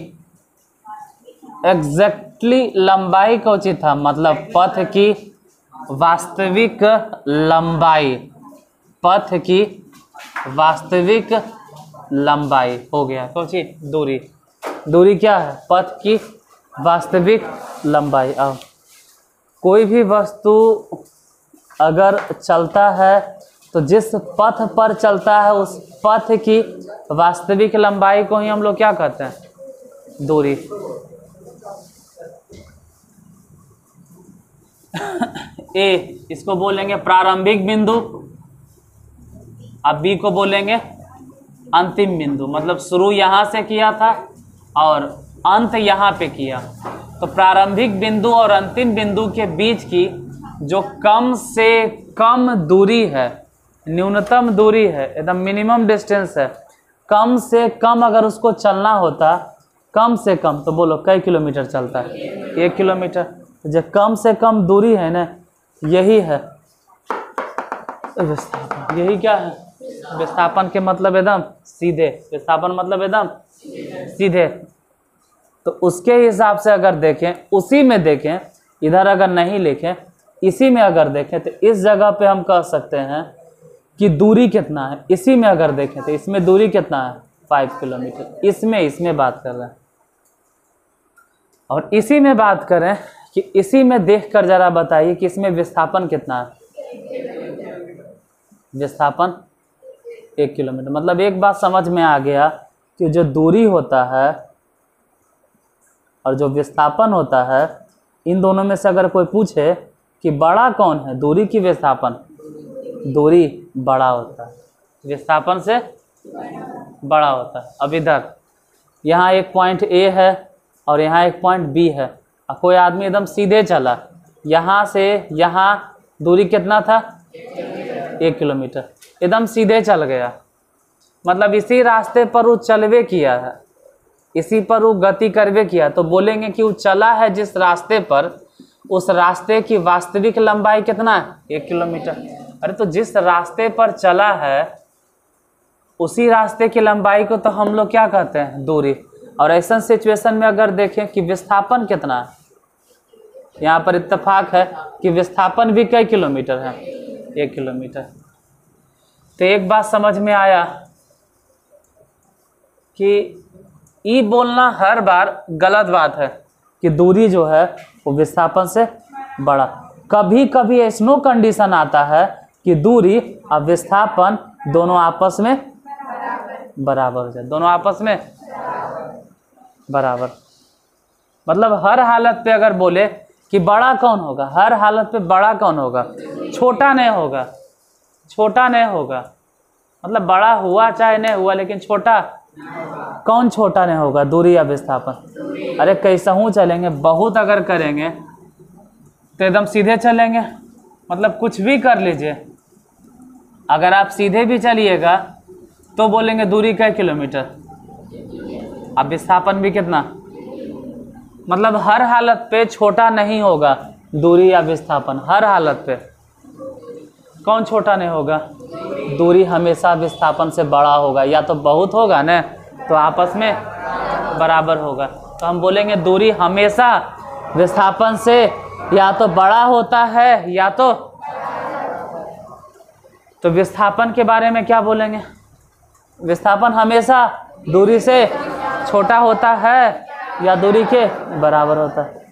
एग्जैक्टली लंबाई कौन था, मतलब पथ की वास्तविक लंबाई, पथ की वास्तविक लंबाई हो गया कौन सी, दूरी। दूरी क्या है, पथ की वास्तविक लंबाई। अब कोई भी वस्तु अगर चलता है तो जिस पथ पर चलता है उस पथ की वास्तविक लंबाई को ही हम लोग क्या कहते हैं? दूरी। ए इसको बोलेंगे प्रारंभिक बिंदु, अब बी को बोलेंगे अंतिम बिंदु, मतलब शुरू यहां से किया था और अंत यहां पे किया। तो प्रारंभिक बिंदु और अंतिम बिंदु के बीच की जो कम से कम दूरी है, न्यूनतम दूरी है, एकदम मिनिमम डिस्टेंस है, कम से कम अगर उसको चलना होता, कम से कम तो बोलो कई किलोमीटर चलता है? 1 किलोमीटर। जो कम से कम दूरी है ना, यही है विस्थापन। यही क्या है? विस्थापन के मतलब एकदम सीधे, विस्थापन मतलब एकदम सीधे। तो उसके हिसाब से अगर देखें, उसी में देखें, इधर अगर नहीं लिखें, इसी में अगर देखें, तो इस जगह पे हम कह सकते हैं कि दूरी कितना है। इसी में अगर देखें तो इसमें दूरी कितना है? 5 किलोमीटर। इसमें बात कर रहे हैं। और इसी में बात करें कि इसी में देखकर जरा बताइए कि इसमें विस्थापन कितना है? विस्थापन 1 किलोमीटर। मतलब एक बात समझ में आ गया कि जो दूरी होता है और जो विस्थापन होता है, इन दोनों में से अगर कोई पूछे कि बड़ा कौन है, दूरी की विस्थापन? दूरी बड़ा होता है, विस्थापन से बड़ा होता है। अब इधर यहाँ एक पॉइंट ए है और यहाँ एक पॉइंट बी है। कोई आदमी एकदम सीधे चला, यहाँ से यहाँ दूरी कितना था? 1 किलोमीटर। एकदम सीधे चल गया, मतलब इसी रास्ते पर वो चलवे किया है, इसी पर वो गति करवे किया, तो बोलेंगे कि वो चला है जिस रास्ते पर, उस रास्ते की वास्तविक लंबाई कितना है? 1 किलोमीटर। अरे तो जिस रास्ते पर चला है उसी रास्ते की लंबाई को तो हम लोग क्या कहते हैं? दूरी। और ऐसा सिचुएशन में अगर देखें कि विस्थापन कितना है, यहाँ पर इत्तेफाक है कि विस्थापन भी कई किलोमीटर है? 1 किलोमीटर। तो एक बात समझ में आया कि ई बोलना हर बार गलत बात है कि दूरी जो है वो विस्थापन से बड़ा। कभी कभी ऐसा कंडीशन आता है कि दूरी और विस्थापन दोनों आपस में बराबर हो जाए, दोनों आपस में बराबर। मतलब हर हालत पे अगर बोले कि बड़ा कौन होगा, हर हालत पे बड़ा कौन होगा? छोटा नहीं होगा, छोटा नहीं होगा। मतलब बड़ा हुआ चाहे नहीं हुआ, लेकिन छोटा कौन छोटा नहीं होगा? दूरी या विस्थापन। अरे कैसा हूँ चलेंगे, बहुत अगर करेंगे तो एकदम सीधे चलेंगे, मतलब कुछ भी कर लीजिए, अगर आप सीधे भी चलिएगा तो बोलेंगे दूरी कई किलोमीटर, अब विस्थापन भी कितना। मतलब हर हालत पे छोटा नहीं होगा दूरी या विस्थापन, हर हालत पे कौन छोटा नहीं होगा? दूरी हमेशा विस्थापन से बड़ा होगा, या तो बहुत होगा ना तो आपस में बराबर होगा। तो हम बोलेंगे दूरी हमेशा विस्थापन से या तो बड़ा होता है या तो विस्थापन के बारे में क्या बोलेंगे? विस्थापन हमेशा दूरी से छोटा होता है या दूरी के बराबर होता है।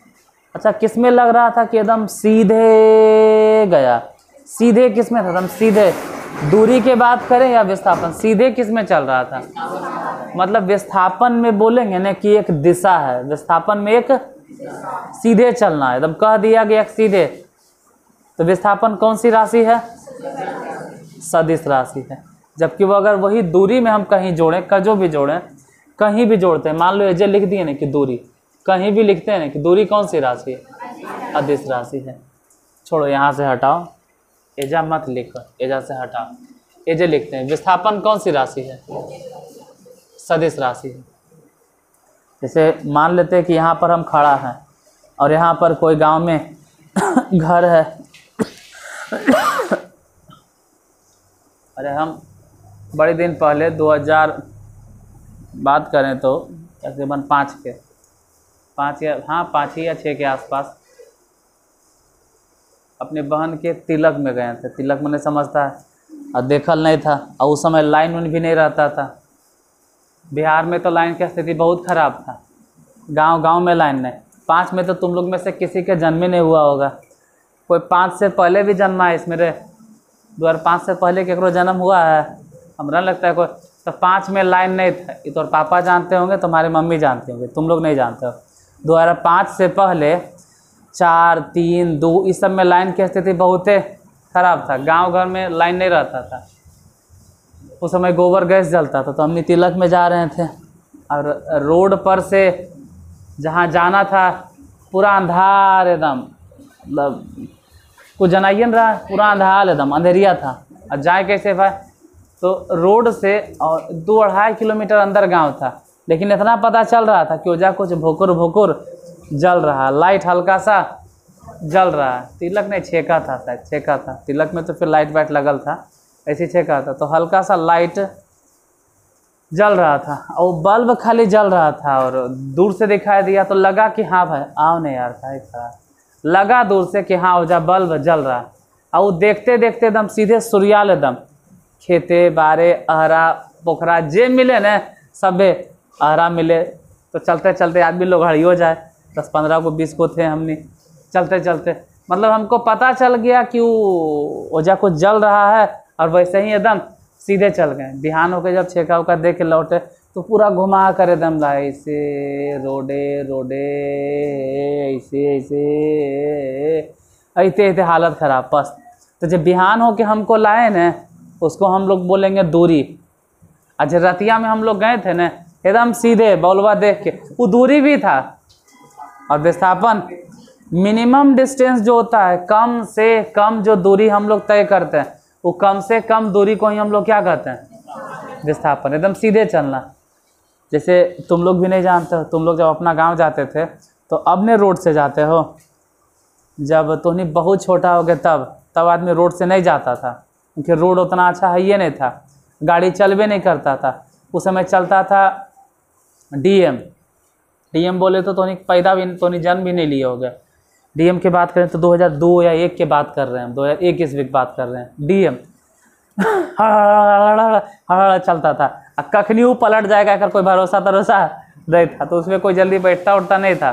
अच्छा, किस में लग रहा था कि एकदम सीधे गया? सीधे किस में था? एकदम सीधे। दूरी के बात करें या विस्थापन, सीधे किस में चल रहा था? मतलब विस्थापन में बोलेंगे ना कि एक दिशा है, विस्थापन में एक सीधे चलना है, एकदम कह दिया गया सीधे। तो विस्थापन कौन सी राशि है? सदिश राशि है। जबकि वो अगर वही दूरी में हम कहीं जोड़ें, जो भी जोड़ें, कहीं भी जोड़ते हैं, मान लो एजे लिख दिए ना कि दूरी, कहीं भी लिखते हैं ना कि दूरी कौन सी राशि है? अदिश राशि है। छोड़ो, यहाँ से हटाओ, एजा मत लिखो, एजा से हटाओ, एजे लिखते हैं। विस्थापन कौन सी राशि है? सदिश राशि है। जैसे मान लेते हैं कि यहाँ पर हम खड़ा हैं और यहाँ पर कोई गांव में घर है। अरे हम बड़े दिन पहले 2000 बात करें तो तकरीबन 5 या 6 के आसपास अपने बहन के तिलक में गए थे। तिलक मैंने समझता है और देखल नहीं था, और उस समय लाइन भी नहीं रहता था। बिहार में तो लाइन की स्थिति बहुत ख़राब था, गांव में लाइन नहीं। 5 में तो तुम लोग में से किसी के जन्म ही नहीं हुआ होगा, कोई 5 से पहले भी जन्मा है इसमें रे? 2005 से पहले केकरो जन्म हुआ है? हमरा लगता है कोई। तो 5 में लाइन नहीं था, ये तो पापा जानते होंगे, तुम्हारी मम्मी जानते होंगे, तुम लोग नहीं जानते हो। 2005 से पहले 4, 3, 2 इस सब में लाइन की स्थिति बहुत खराब था। गांव घर में लाइन नहीं रहता था। उस समय गोबर गैस जलता था। तो हम तिलक में जा रहे थे और रोड पर से जहाँ जाना था पूरा अंधार एकदम, मतलब कुछ जनाइए न रहा, पूरा अंधार एकदम अंधेरिया था। और जाए कैसे भाई? तो रोड से और 2-2.5 किलोमीटर अंदर गांव था, लेकिन इतना पता चल रहा था कि वो जा कुछ भोकुर भोकुर जल रहा, लाइट हल्का सा जल रहा है। तिलक नहीं, छेका था शायद, छेका था। तिलक में तो फिर लाइट वाइट लगल था, ऐसे छेका था। तो हल्का सा लाइट जल रहा था और बल्ब खाली जल रहा था। और दूर से दिखाई दिया तो लगा कि हाँ भाई आओ नहीं यार, भाई खड़ा लगा दूर से कि हाँ हो जा बल्ब जल रहा। और वो देखते देखते एकदम सीधे सूर्याल एकदम खेते बारे अहरा पोखरा जे मिले न सबे अहरा मिले। तो चलते चलते आदमी लोग हड़ियो जाए, 10-15 को 20 को थे हमने। चलते चलते मतलब हमको पता चल गया कि वो ओजा कुछ जल रहा है और वैसे ही एकदम सीधे चल गए। बिहान होकर जब छेका उका देख के लौटे तो पूरा घुमा कर एकदम लाए ऐसे रोडे रोडे ऐसे ऐसे ऐसे हालत ख़राब बस। तो जब बिहान हो के हमको लाए न, उसको हम लोग बोलेंगे दूरी। अच्छा रतिया में हम लोग गए थे न, एकदम सीधे बौलवा देख के, वो दूरी भी था। और विस्थापन मिनिमम डिस्टेंस जो होता है, कम से कम जो दूरी हम लोग तय करते हैं, वो कम से कम दूरी को ही हम लोग क्या कहते हैं? विस्थापन। एकदम सीधे चलना। जैसे तुम लोग भी नहीं जानते हो, तुम लोग जब अपना गांव जाते थे तो अपने रोड से जाते हो। जब तुम बहुत छोटा हो गए तब आदमी रोड से नहीं जाता था, क्योंकि रोड उतना अच्छा है ये नहीं था, गाड़ी चलवे नहीं करता था। उस समय चलता था डीएम बोले तो पैदा भी तो जन्म भी नहीं लिए हो गए। डीएम की बात करें तो 2002 या 1 की बात कर रहे हैं हम, 2001 ईस्वी की बात कर रहे हैं। डीएम चलता था, कखनी वो पलट जाएगा अगर कोई भरोसा नहीं था। तो उसमें कोई जल्दी बैठता उठता नहीं था,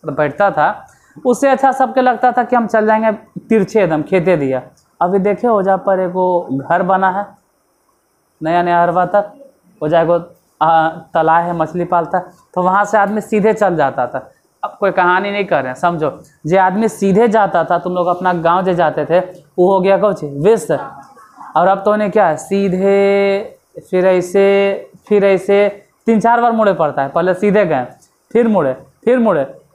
तो बैठता था। उससे अच्छा सबके लगता था कि हम चल जाएंगे तिरछे एकदम खेते दिया। अभी देखे हो जा पर एगो घर बना है नया नया हरवा तक, हो जाएगो तालाब है मछली पालता, तो वहाँ से आदमी सीधे चल जाता था। अब कोई कहानी नहीं कर रहे हैं, समझो। जे आदमी सीधे जाता था, तुम लोग अपना गांव जे जाते थे, वो हो गया कुछ विश्व। और अब तो उन्हें क्या है, सीधे फिर ऐसे 3-4 बार मुड़े पड़ता है। पहले सीधे गए, फिर मुड़े,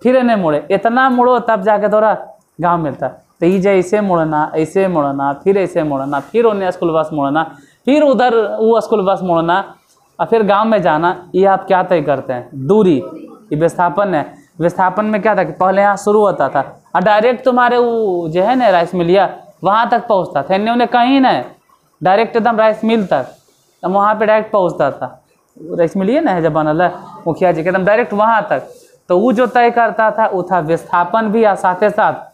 फिर नहीं मुड़े, इतना मुड़ो तब जाके थोड़ा गाँव मिलता। तो ये जो ऐसे मुड़ना, फिर ऐसे मुड़ना, फिर उन्हें स्कूल बस मुड़ना, फिर उधर वो स्कूल बस मुड़ना और फिर गांव में जाना। ये आप क्या तय करते हैं? दूरी। ये विस्थापन है। विस्थापन में क्या था कि पहले यहाँ शुरू होता था और डायरेक्ट तुम्हारे वो जो है ना राइस मिलिया वहाँ तक पहुँचता था। इन्हें उन्हें कहीं नहीं, डायरेक्ट एकदम राइस मिल तक, तब वहाँ पे डायरेक्ट पहुँचता था। राइस मिलिए ना है जब बनल है मुखिया जी के, एकदम डायरेक्ट वहाँ तक। तो वो जो तय करता था वो था विस्थापन भी। और साथ ही साथ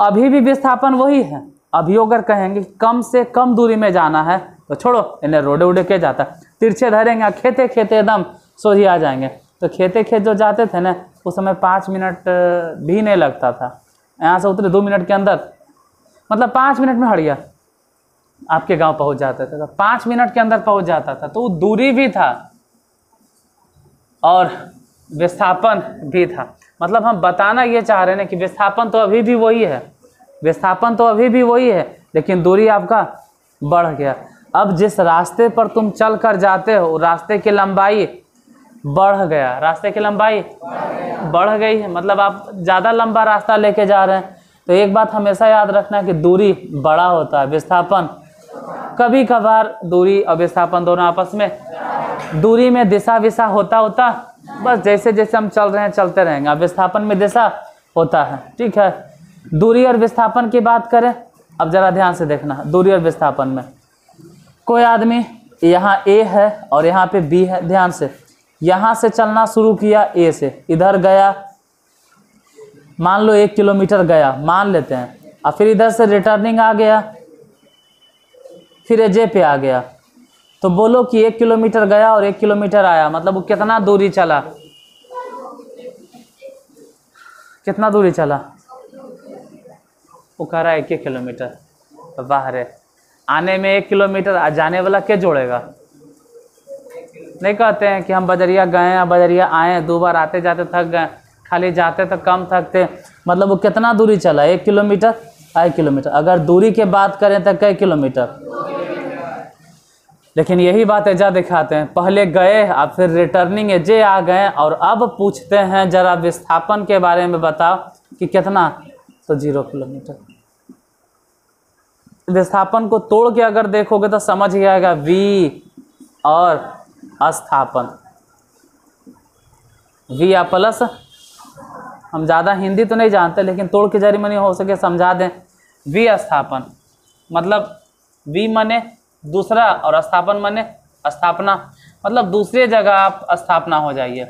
अभी भी विस्थापन वही है। अभी अगर कहेंगे कम से कम दूरी में जाना है तो छोड़ो, इन्हें रोडे उड़े के जाता, तिरछे धरेंगे, खेते खेते एकदम सोझी आ जाएंगे। तो खेते खेत जो जाते थे ना, उस समय 5 मिनट भी नहीं लगता था। यहाँ से उतरे 2 मिनट के अंदर, मतलब 5 मिनट में हड़िया आपके गांव पहुंच जाते थे। तो 5 मिनट के अंदर पहुंच जाता था। तो वो दूरी भी था और विस्थापन भी था। मतलब हम बताना ये चाह रहे हैं कि विस्थापन तो अभी भी वही है, विस्थापन तो अभी भी वही है, लेकिन दूरी आपका बढ़ गया। अब जिस रास्ते पर तुम चल कर जाते हो, रास्ते की लंबाई बढ़ गया, रास्ते की लंबाई बढ़ गई है। मतलब आप ज़्यादा लंबा रास्ता लेके जा रहे हैं। तो एक बात हमेशा याद रखना कि दूरी बड़ा होता है, विस्थापन कभी कभार। दूरी और विस्थापन दोनों आपस में, दूरी में दिशा विशा होता बस जैसे जैसे हम चल रहे हैं चलते रहेंगे। विस्थापन में दिशा होता है, ठीक है। दूरी और विस्थापन की बात करें, अब जरा ध्यान से देखना। दूरी और विस्थापन में कोई आदमी यहाँ ए है और यहाँ पे बी है, ध्यान से। यहाँ से चलना शुरू किया ए से, इधर गया, मान लो 1 किलोमीटर गया, मान लेते हैं। और फिर इधर से रिटर्निंग आ गया, फिर जे पे आ गया। तो बोलो कि 1 किलोमीटर गया और 1 किलोमीटर आया, मतलब वो कितना दूरी चला? कितना दूरी चला? वो कह रहा है 1 किलोमीटर। वाह रे, आने में 1 किलोमीटर, आ जाने वाला क्या जोड़ेगा? नहीं कहते हैं कि हम बजरिया गए हैं, बजरिया आए हैं, 2 बार आते जाते थक गए, खाली जाते तो कम थकते। मतलब वो कितना दूरी चला? 1 किलोमीटर, 1 किलोमीटर। अगर दूरी की बात करें तो कई किलोमीटर? लेकिन यही बात एजा दिखाते हैं, पहले गए अब फिर रिटर्निंग एजे आ गए और अब पूछते हैं जरा विस्थापन के बारे में बताओ कि कितना? तो 0 किलोमीटर। विस्थापन को तोड़ के अगर देखोगे तो समझ ही आएगा, वी और स्थापन, वी या प्लस। हम ज़्यादा हिंदी तो नहीं जानते लेकिन तोड़ के जरी मनी हो सके समझा दें। वी स्थापन मतलब वी मने दूसरा और स्थापन मने स्थापना, मतलब दूसरी जगह आप स्थापना हो जाइए,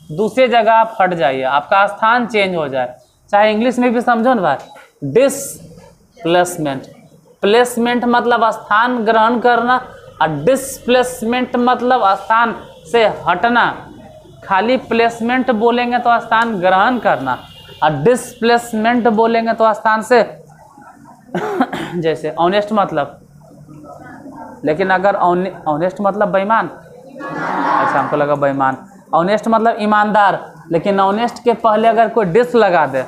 दूसरी जगह आप हट जाइए, आपका स्थान चेंज हो जाए। चाहे इंग्लिश में भी समझो ना भाई, डिसप्लेसमेंट। प्लेसमेंट मतलब स्थान ग्रहण करना और डिसप्लेसमेंट मतलब स्थान से हटना। खाली प्लेसमेंट बोलेंगे तो स्थान ग्रहण करना और डिसप्लेसमेंट बोलेंगे तो स्थान से जैसे ऑनेस्ट मतलब, लेकिन अगर ऑनेस्ट मतलब बेईमान, अच्छा हमको लगा बेईमान। ऑनेस्ट मतलब ईमानदार, लेकिन ऑनेस्ट के पहले अगर कोई डिस लगा दे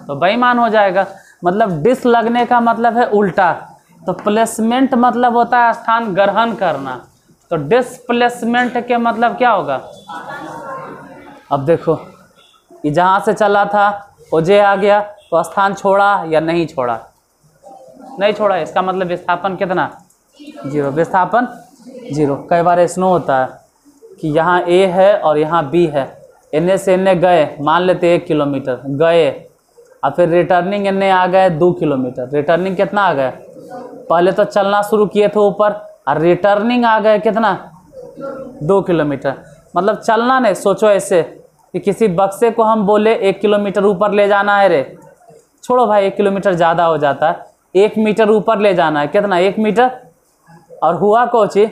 तो बेईमान हो जाएगा। मतलब डिस लगने का मतलब है उल्टा। तो प्लेसमेंट मतलब होता है स्थान ग्रहण करना, तो डिसप्लेसमेंट के मतलब क्या होगा? अब देखो ये जहाँ से चला था वो जे आ गया, तो स्थान छोड़ा या नहीं छोड़ा? नहीं छोड़ा। इसका मतलब विस्थापन कितना? 0। विस्थापन 0। कई बार ऐसा होता है कि यहाँ A है और यहाँ B है, इन्ने से इन्ने गए, मान लेते 1 किलोमीटर गए और फिर रिटर्निंग इन्ने आ गए 2 किलोमीटर। रिटर्निंग कितना आ गया? पहले तो चलना शुरू किए थे ऊपर और रिटर्निंग आ गए कितना? 2 किलोमीटर। मतलब चलना नहीं, सोचो ऐसे कि किसी बक्से को हम बोले 1 किलोमीटर ऊपर ले जाना है रे, छोड़ो भाई 1 किलोमीटर ज़्यादा हो जाता है, 1 मीटर ऊपर ले जाना है। कितना? 1 मीटर। और हुआ कोची,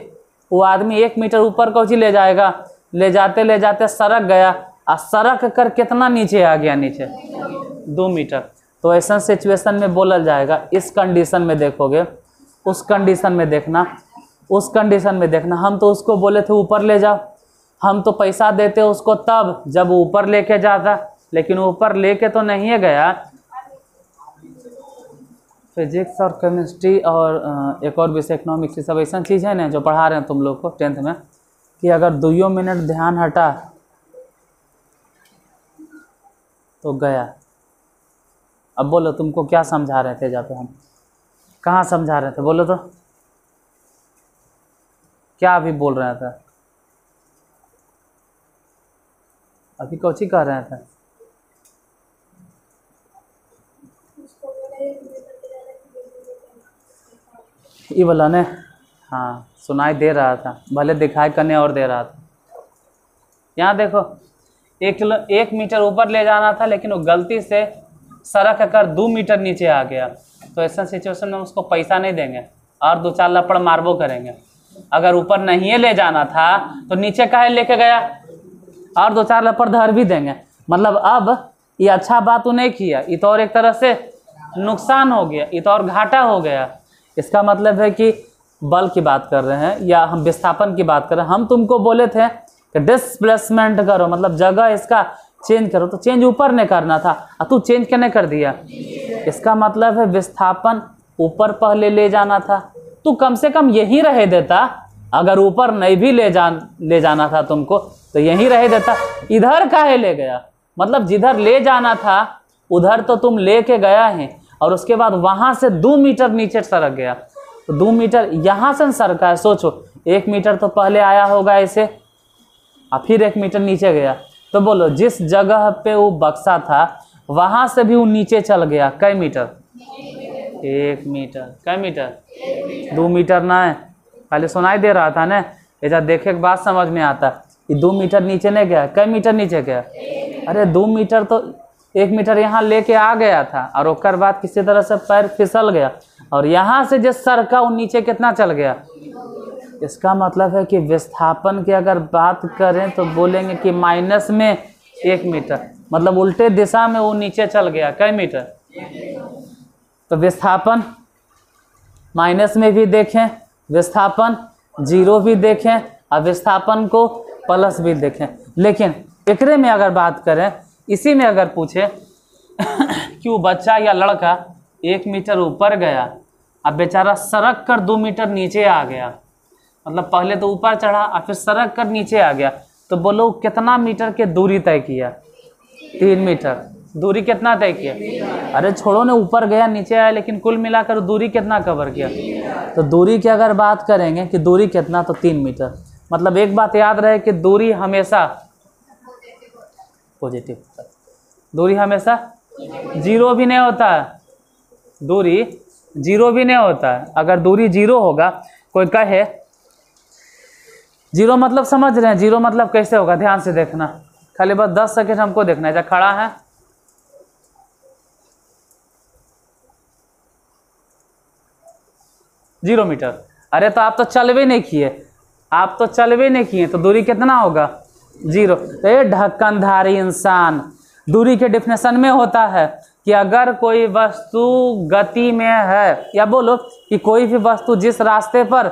वो आदमी 1 मीटर ऊपर कोची ले जाएगा, ले जाते सड़क गया और सड़क कर कितना नीचे आ गया? नीचे 2 मीटर। तो ऐसा सिचुएशन में बोला जाएगा, इस कंडीशन में देखोगे, उस कंडीशन में देखना, उस कंडीशन में देखना। हम तो उसको बोले थे ऊपर ले जाओ, हम तो पैसा देते उसको तब जब वो ऊपर लेके जाता, लेकिन ऊपर लेके तो नहीं गया। फिजिक्स और केमिस्ट्री और एक और विषय इकोनॉमिक्स, सब ऐसा चीज़ है ना जो पढ़ा रहे हैं तुम लोग को 10th में, कि अगर 2 मिनट ध्यान हटा तो गया। अब बोलो तुमको क्या समझा रहे थे? जहाँ पे हम कहाँ समझा रहे थे? बोलो तो क्या अभी बोल रहे थे? अभी कौची कह रहे थे? ये बोला ने, हाँ सुनाई दे रहा था, भले दिखाई करने और दे रहा था। यहाँ देखो 1 मीटर ऊपर ले जाना था, लेकिन वो गलती से सड़क कर 2 मीटर नीचे आ गया। तो ऐसा सिचुएशन में उसको पैसा नहीं देंगे और 2-4 लपड़ मारबो करेंगे। अगर ऊपर नहीं ले जाना था तो नीचे काहे लेके गया, और 2-4 लपड़ धर भी देंगे। मतलब अब ये अच्छा बात तो नहीं किया, ये तो और एक तरह से नुकसान हो गया, ये तो और घाटा हो गया। इसका मतलब है कि बल की बात कर रहे हैं या हम विस्थापन की बात कर रहे हैं। हम तुमको बोले थे कि डिस्प्लेसमेंट करो, मतलब जगह इसका चेंज करो, तो चेंज ऊपर नहीं करना था और तू चेंज क्यों कर दिया? इसका मतलब है विस्थापन ऊपर पहले ले जाना था, तू कम से कम यही रह देता। अगर ऊपर नहीं भी ले जाना था तुमको तो यहीं रह देता, इधर काहे ले गया? मतलब जिधर ले जाना था उधर तो तुम लेके गया है और उसके बाद वहां से 2 मीटर नीचे सरक गया। तो 2 मीटर यहाँ से सरका है, सोचो 1 मीटर तो पहले आया होगा ऐसे और फिर 1 मीटर नीचे गया। तो बोलो जिस जगह पे वो बक्सा था वहां से भी वो नीचे चल गया, कई मीटर? 1 मीटर। कई मीटर? 2 मीटर ना है, पहले सुनाई दे रहा था ना, ऐसा देखे के बाद समझ में आता। ये 2 मीटर नीचे नहीं गया, कई मीटर नीचे गया? अरे 2 मीटर तो 1 मीटर यहाँ लेके आ गया था और उसके बाद किसी तरह से पैर फिसल गया और यहाँ से जिस सरका वो नीचे कितना चल गया? इसका मतलब है कि विस्थापन की अगर बात करें तो बोलेंगे कि माइनस में 1 मीटर, मतलब उल्टे दिशा में वो नीचे चल गया, कई मीटर? तो विस्थापन माइनस में भी देखें विस्थापन, जीरो भी देखें और विस्थापन को प्लस भी देखें। लेकिन एकरे में अगर बात करें, इसी में अगर पूछे कि वो बच्चा या लड़का 1 मीटर ऊपर गया, अब बेचारा सड़क कर 2 मीटर नीचे आ गया, मतलब पहले तो ऊपर चढ़ा और फिर सड़क कर नीचे आ गया, तो बोलो कितना मीटर के दूरी तय किया? 3 मीटर। दूरी कितना तय किया? अरे छोड़ो ने, ऊपर गया नीचे आया, लेकिन कुल मिलाकर दूरी कितना कवर किया? तो दूरी की अगर बात करेंगे कि दूरी कितना, तो 3 मीटर। मतलब एक बात याद रहे कि दूरी हमेशा पॉजिटिव, दूरी हमेशा जीरो भी नहीं होता है, दूरी जीरो भी नहीं होता है। अगर दूरी जीरो होगा, कोई कहे जीरो मतलब समझ रहे हैं, जीरो मतलब कैसे होगा, ध्यान से देखना, खाली बस 10 सेकंड हमको देखना है। जब खड़ा है, जीरो मीटर, अरे तो आप तो चलवे नहीं किए, आप तो चलवे नहीं किए, तो दूरी कितना होगा? जीरो। तो ये ढक्कनधारी इंसान, दूरी के डिफिनेशन में होता है कि अगर कोई वस्तु गति में है, या बोलो कि कोई भी वस्तु जिस रास्ते पर,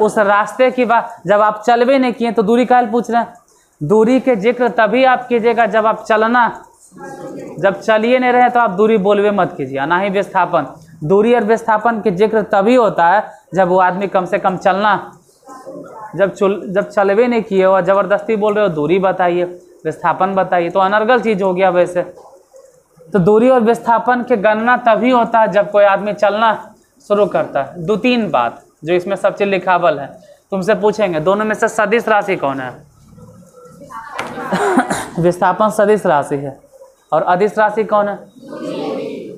उस रास्ते की बात, जब आप चलवे नहीं किए तो दूरी काहे पूछ रहे हैं? दूरी के जिक्र तभी आप कीजिएगा जब आप चलना, जब चलिए नहीं रहे तो आप दूरी बोलवे मत कीजिए, ना ही विस्थापन। दूरी और विस्थापन के जिक्र तभी होता है जब वो आदमी कम से कम चलना, जब चलवे नहीं किए और ज़बरदस्ती बोल रहे हो दूरी बताइए, विस्थापन बताइए, तो अनर्गल चीज़ हो गया वैसे। तो दूरी और विस्थापन के गणना तभी होता है जब कोई आदमी चलना शुरू करता है। 2-3 बात जो इसमें सब चीज़ लिखावल है, तुमसे पूछेंगे दोनों में से सदिश राशि कौन है? विस्थापन सदिश राशि है, और अदिश राशि कौन है?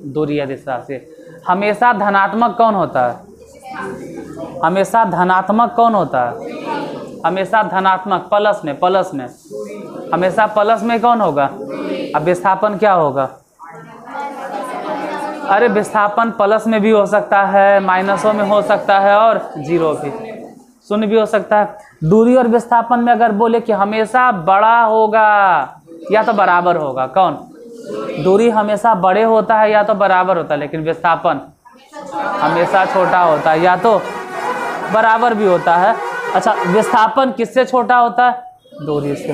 दूरी अदिश राशि। हमेशा धनात्मक कौन होता है? हमेशा धनात्मक कौन होता है? हमेशा धनात्मक, प्लस में हमेशा प्लस में कौन होगा? अब विस्थापन क्या होगा? अरे विस्थापन प्लस में भी हो सकता है, माइनसों में हो सकता है, और जीरो भी, शून्य भी हो सकता है। दूरी और विस्थापन में अगर बोले कि हमेशा बड़ा होगा या तो बराबर होगा, कौन? दूरी हमेशा बड़े होता है या तो बराबर होता है, लेकिन विस्थापन हमेशा छोटा होता है या तो बराबर भी होता है। अच्छा, विस्थापन किससे छोटा होता है? दूरी से।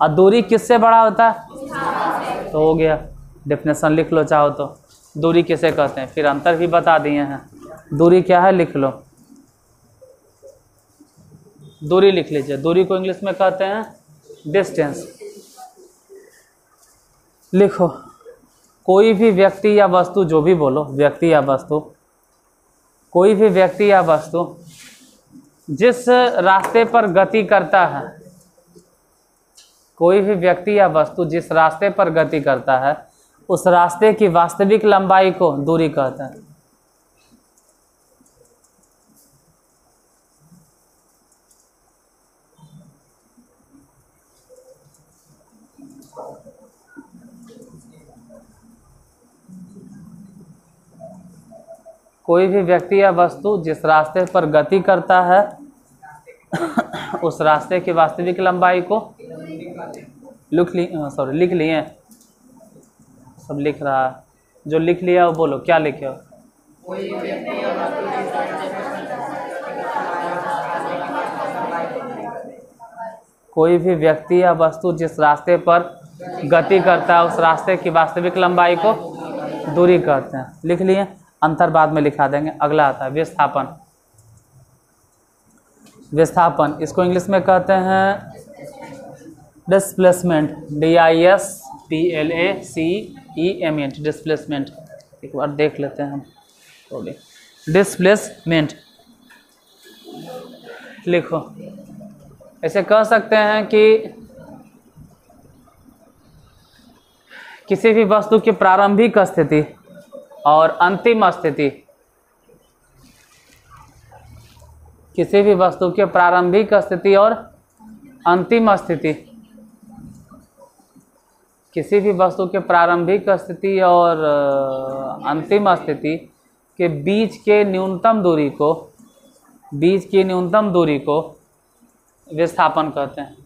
और दूरी किससे बड़ा होता है? तो हो गया, डेफिनेशन लिख लो चाहो तो, दूरी किसे कहते हैं, फिर अंतर भी बता दिए हैं। दूरी क्या है लिख लो, दूरी लिख लीजिए। दूरी को इंग्लिश में कहते हैं डिस्टेंस। लिखो, कोई भी व्यक्ति या वस्तु, जो भी बोलो, व्यक्ति या वस्तु, कोई भी व्यक्ति या वस्तु जिस रास्ते पर गति करता है, कोई भी व्यक्ति या वस्तु जिस रास्ते पर गति करता है, उस रास्ते की वास्तविक लंबाई को दूरी कहते हैं। कोई भी व्यक्ति या वस्तु जिस रास्ते पर गति करता है, उस रास्ते की वास्तविक लंबाई को लिख लिए, सब लिख रहा है, जो लिख लिया वो बोलो, क्या लिखे हो? कोई भी व्यक्ति या वस्तु जिस रास्ते पर गति करता है, उस रास्ते की वास्तविक लंबाई को दूरी कहते हैं। लिख लिए, अंतर बाद में लिखा देंगे। अगला आता है विस्थापन। विस्थापन इसको इंग्लिश में कहते हैं डिस्प्लेसमेंट, DISPLACEMENT, डिस्प्लेसमेंट। एक बार देख लेते हैं हम थोड़ी। डिस्प्लेसमेंट लिखो, ऐसे कह सकते हैं कि किसी भी वस्तु की प्रारंभिक स्थिति और अंतिम स्थिति, किसी भी वस्तु की प्रारंभिक स्थिति और अंतिम स्थिति, किसी भी वस्तु के प्रारंभिक स्थिति और अंतिम स्थिति के बीच के न्यूनतम दूरी को, बीच की न्यूनतम दूरी को विस्थापन कहते हैं।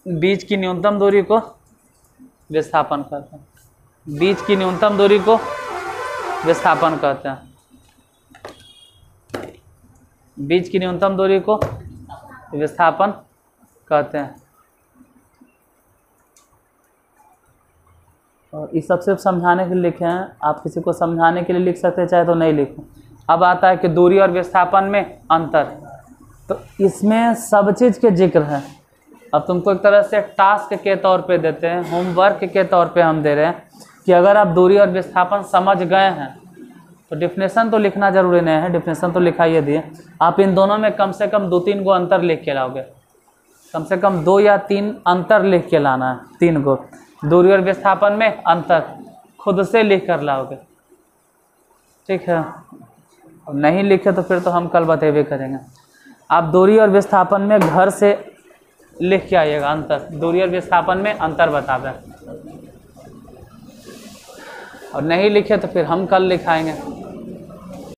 बीच की न्यूनतम दूरी को विस्थापन कहते हैं। बीच की न्यूनतम दूरी को विस्थापन कहते हैं। बीच की न्यूनतम दूरी को विस्थापन कहते हैं। और इस सब सिर्फ समझाने के लिए लिखे हैं, आप किसी को समझाने के लिए लिख सकते हैं, चाहे तो नहीं लिखो। अब आता है कि दूरी और विस्थापन में अंतर, तो इसमें सब चीज़ के जिक्र है। अब तुमको एक तरह से टास्क के तौर पे देते हैं, होमवर्क के तौर पे हम दे रहे हैं कि अगर आप दूरी और विस्थापन समझ गए हैं तो डिफिनेशन तो लिखना जरूरी नहीं है, डिफिनेशन तो लिखाइए दिए, आप इन दोनों में कम से कम 2-3 गो अंतर लिख के लाओगे, कम से कम 2 या 3 अंतर लिख के लाना है, 3 गो दूरी और विस्थापन में अंतर खुद से लिख कर लाओगे, ठीक है। अब नहीं लिखे तो फिर तो हम कल बतेबे करेंगे। आप दूरी और विस्थापन में घर से लिख के आइएगा अंतर, दूरी और विस्थापन में अंतर बतावे, और नहीं लिखे तो फिर हम कल लिखाएंगे।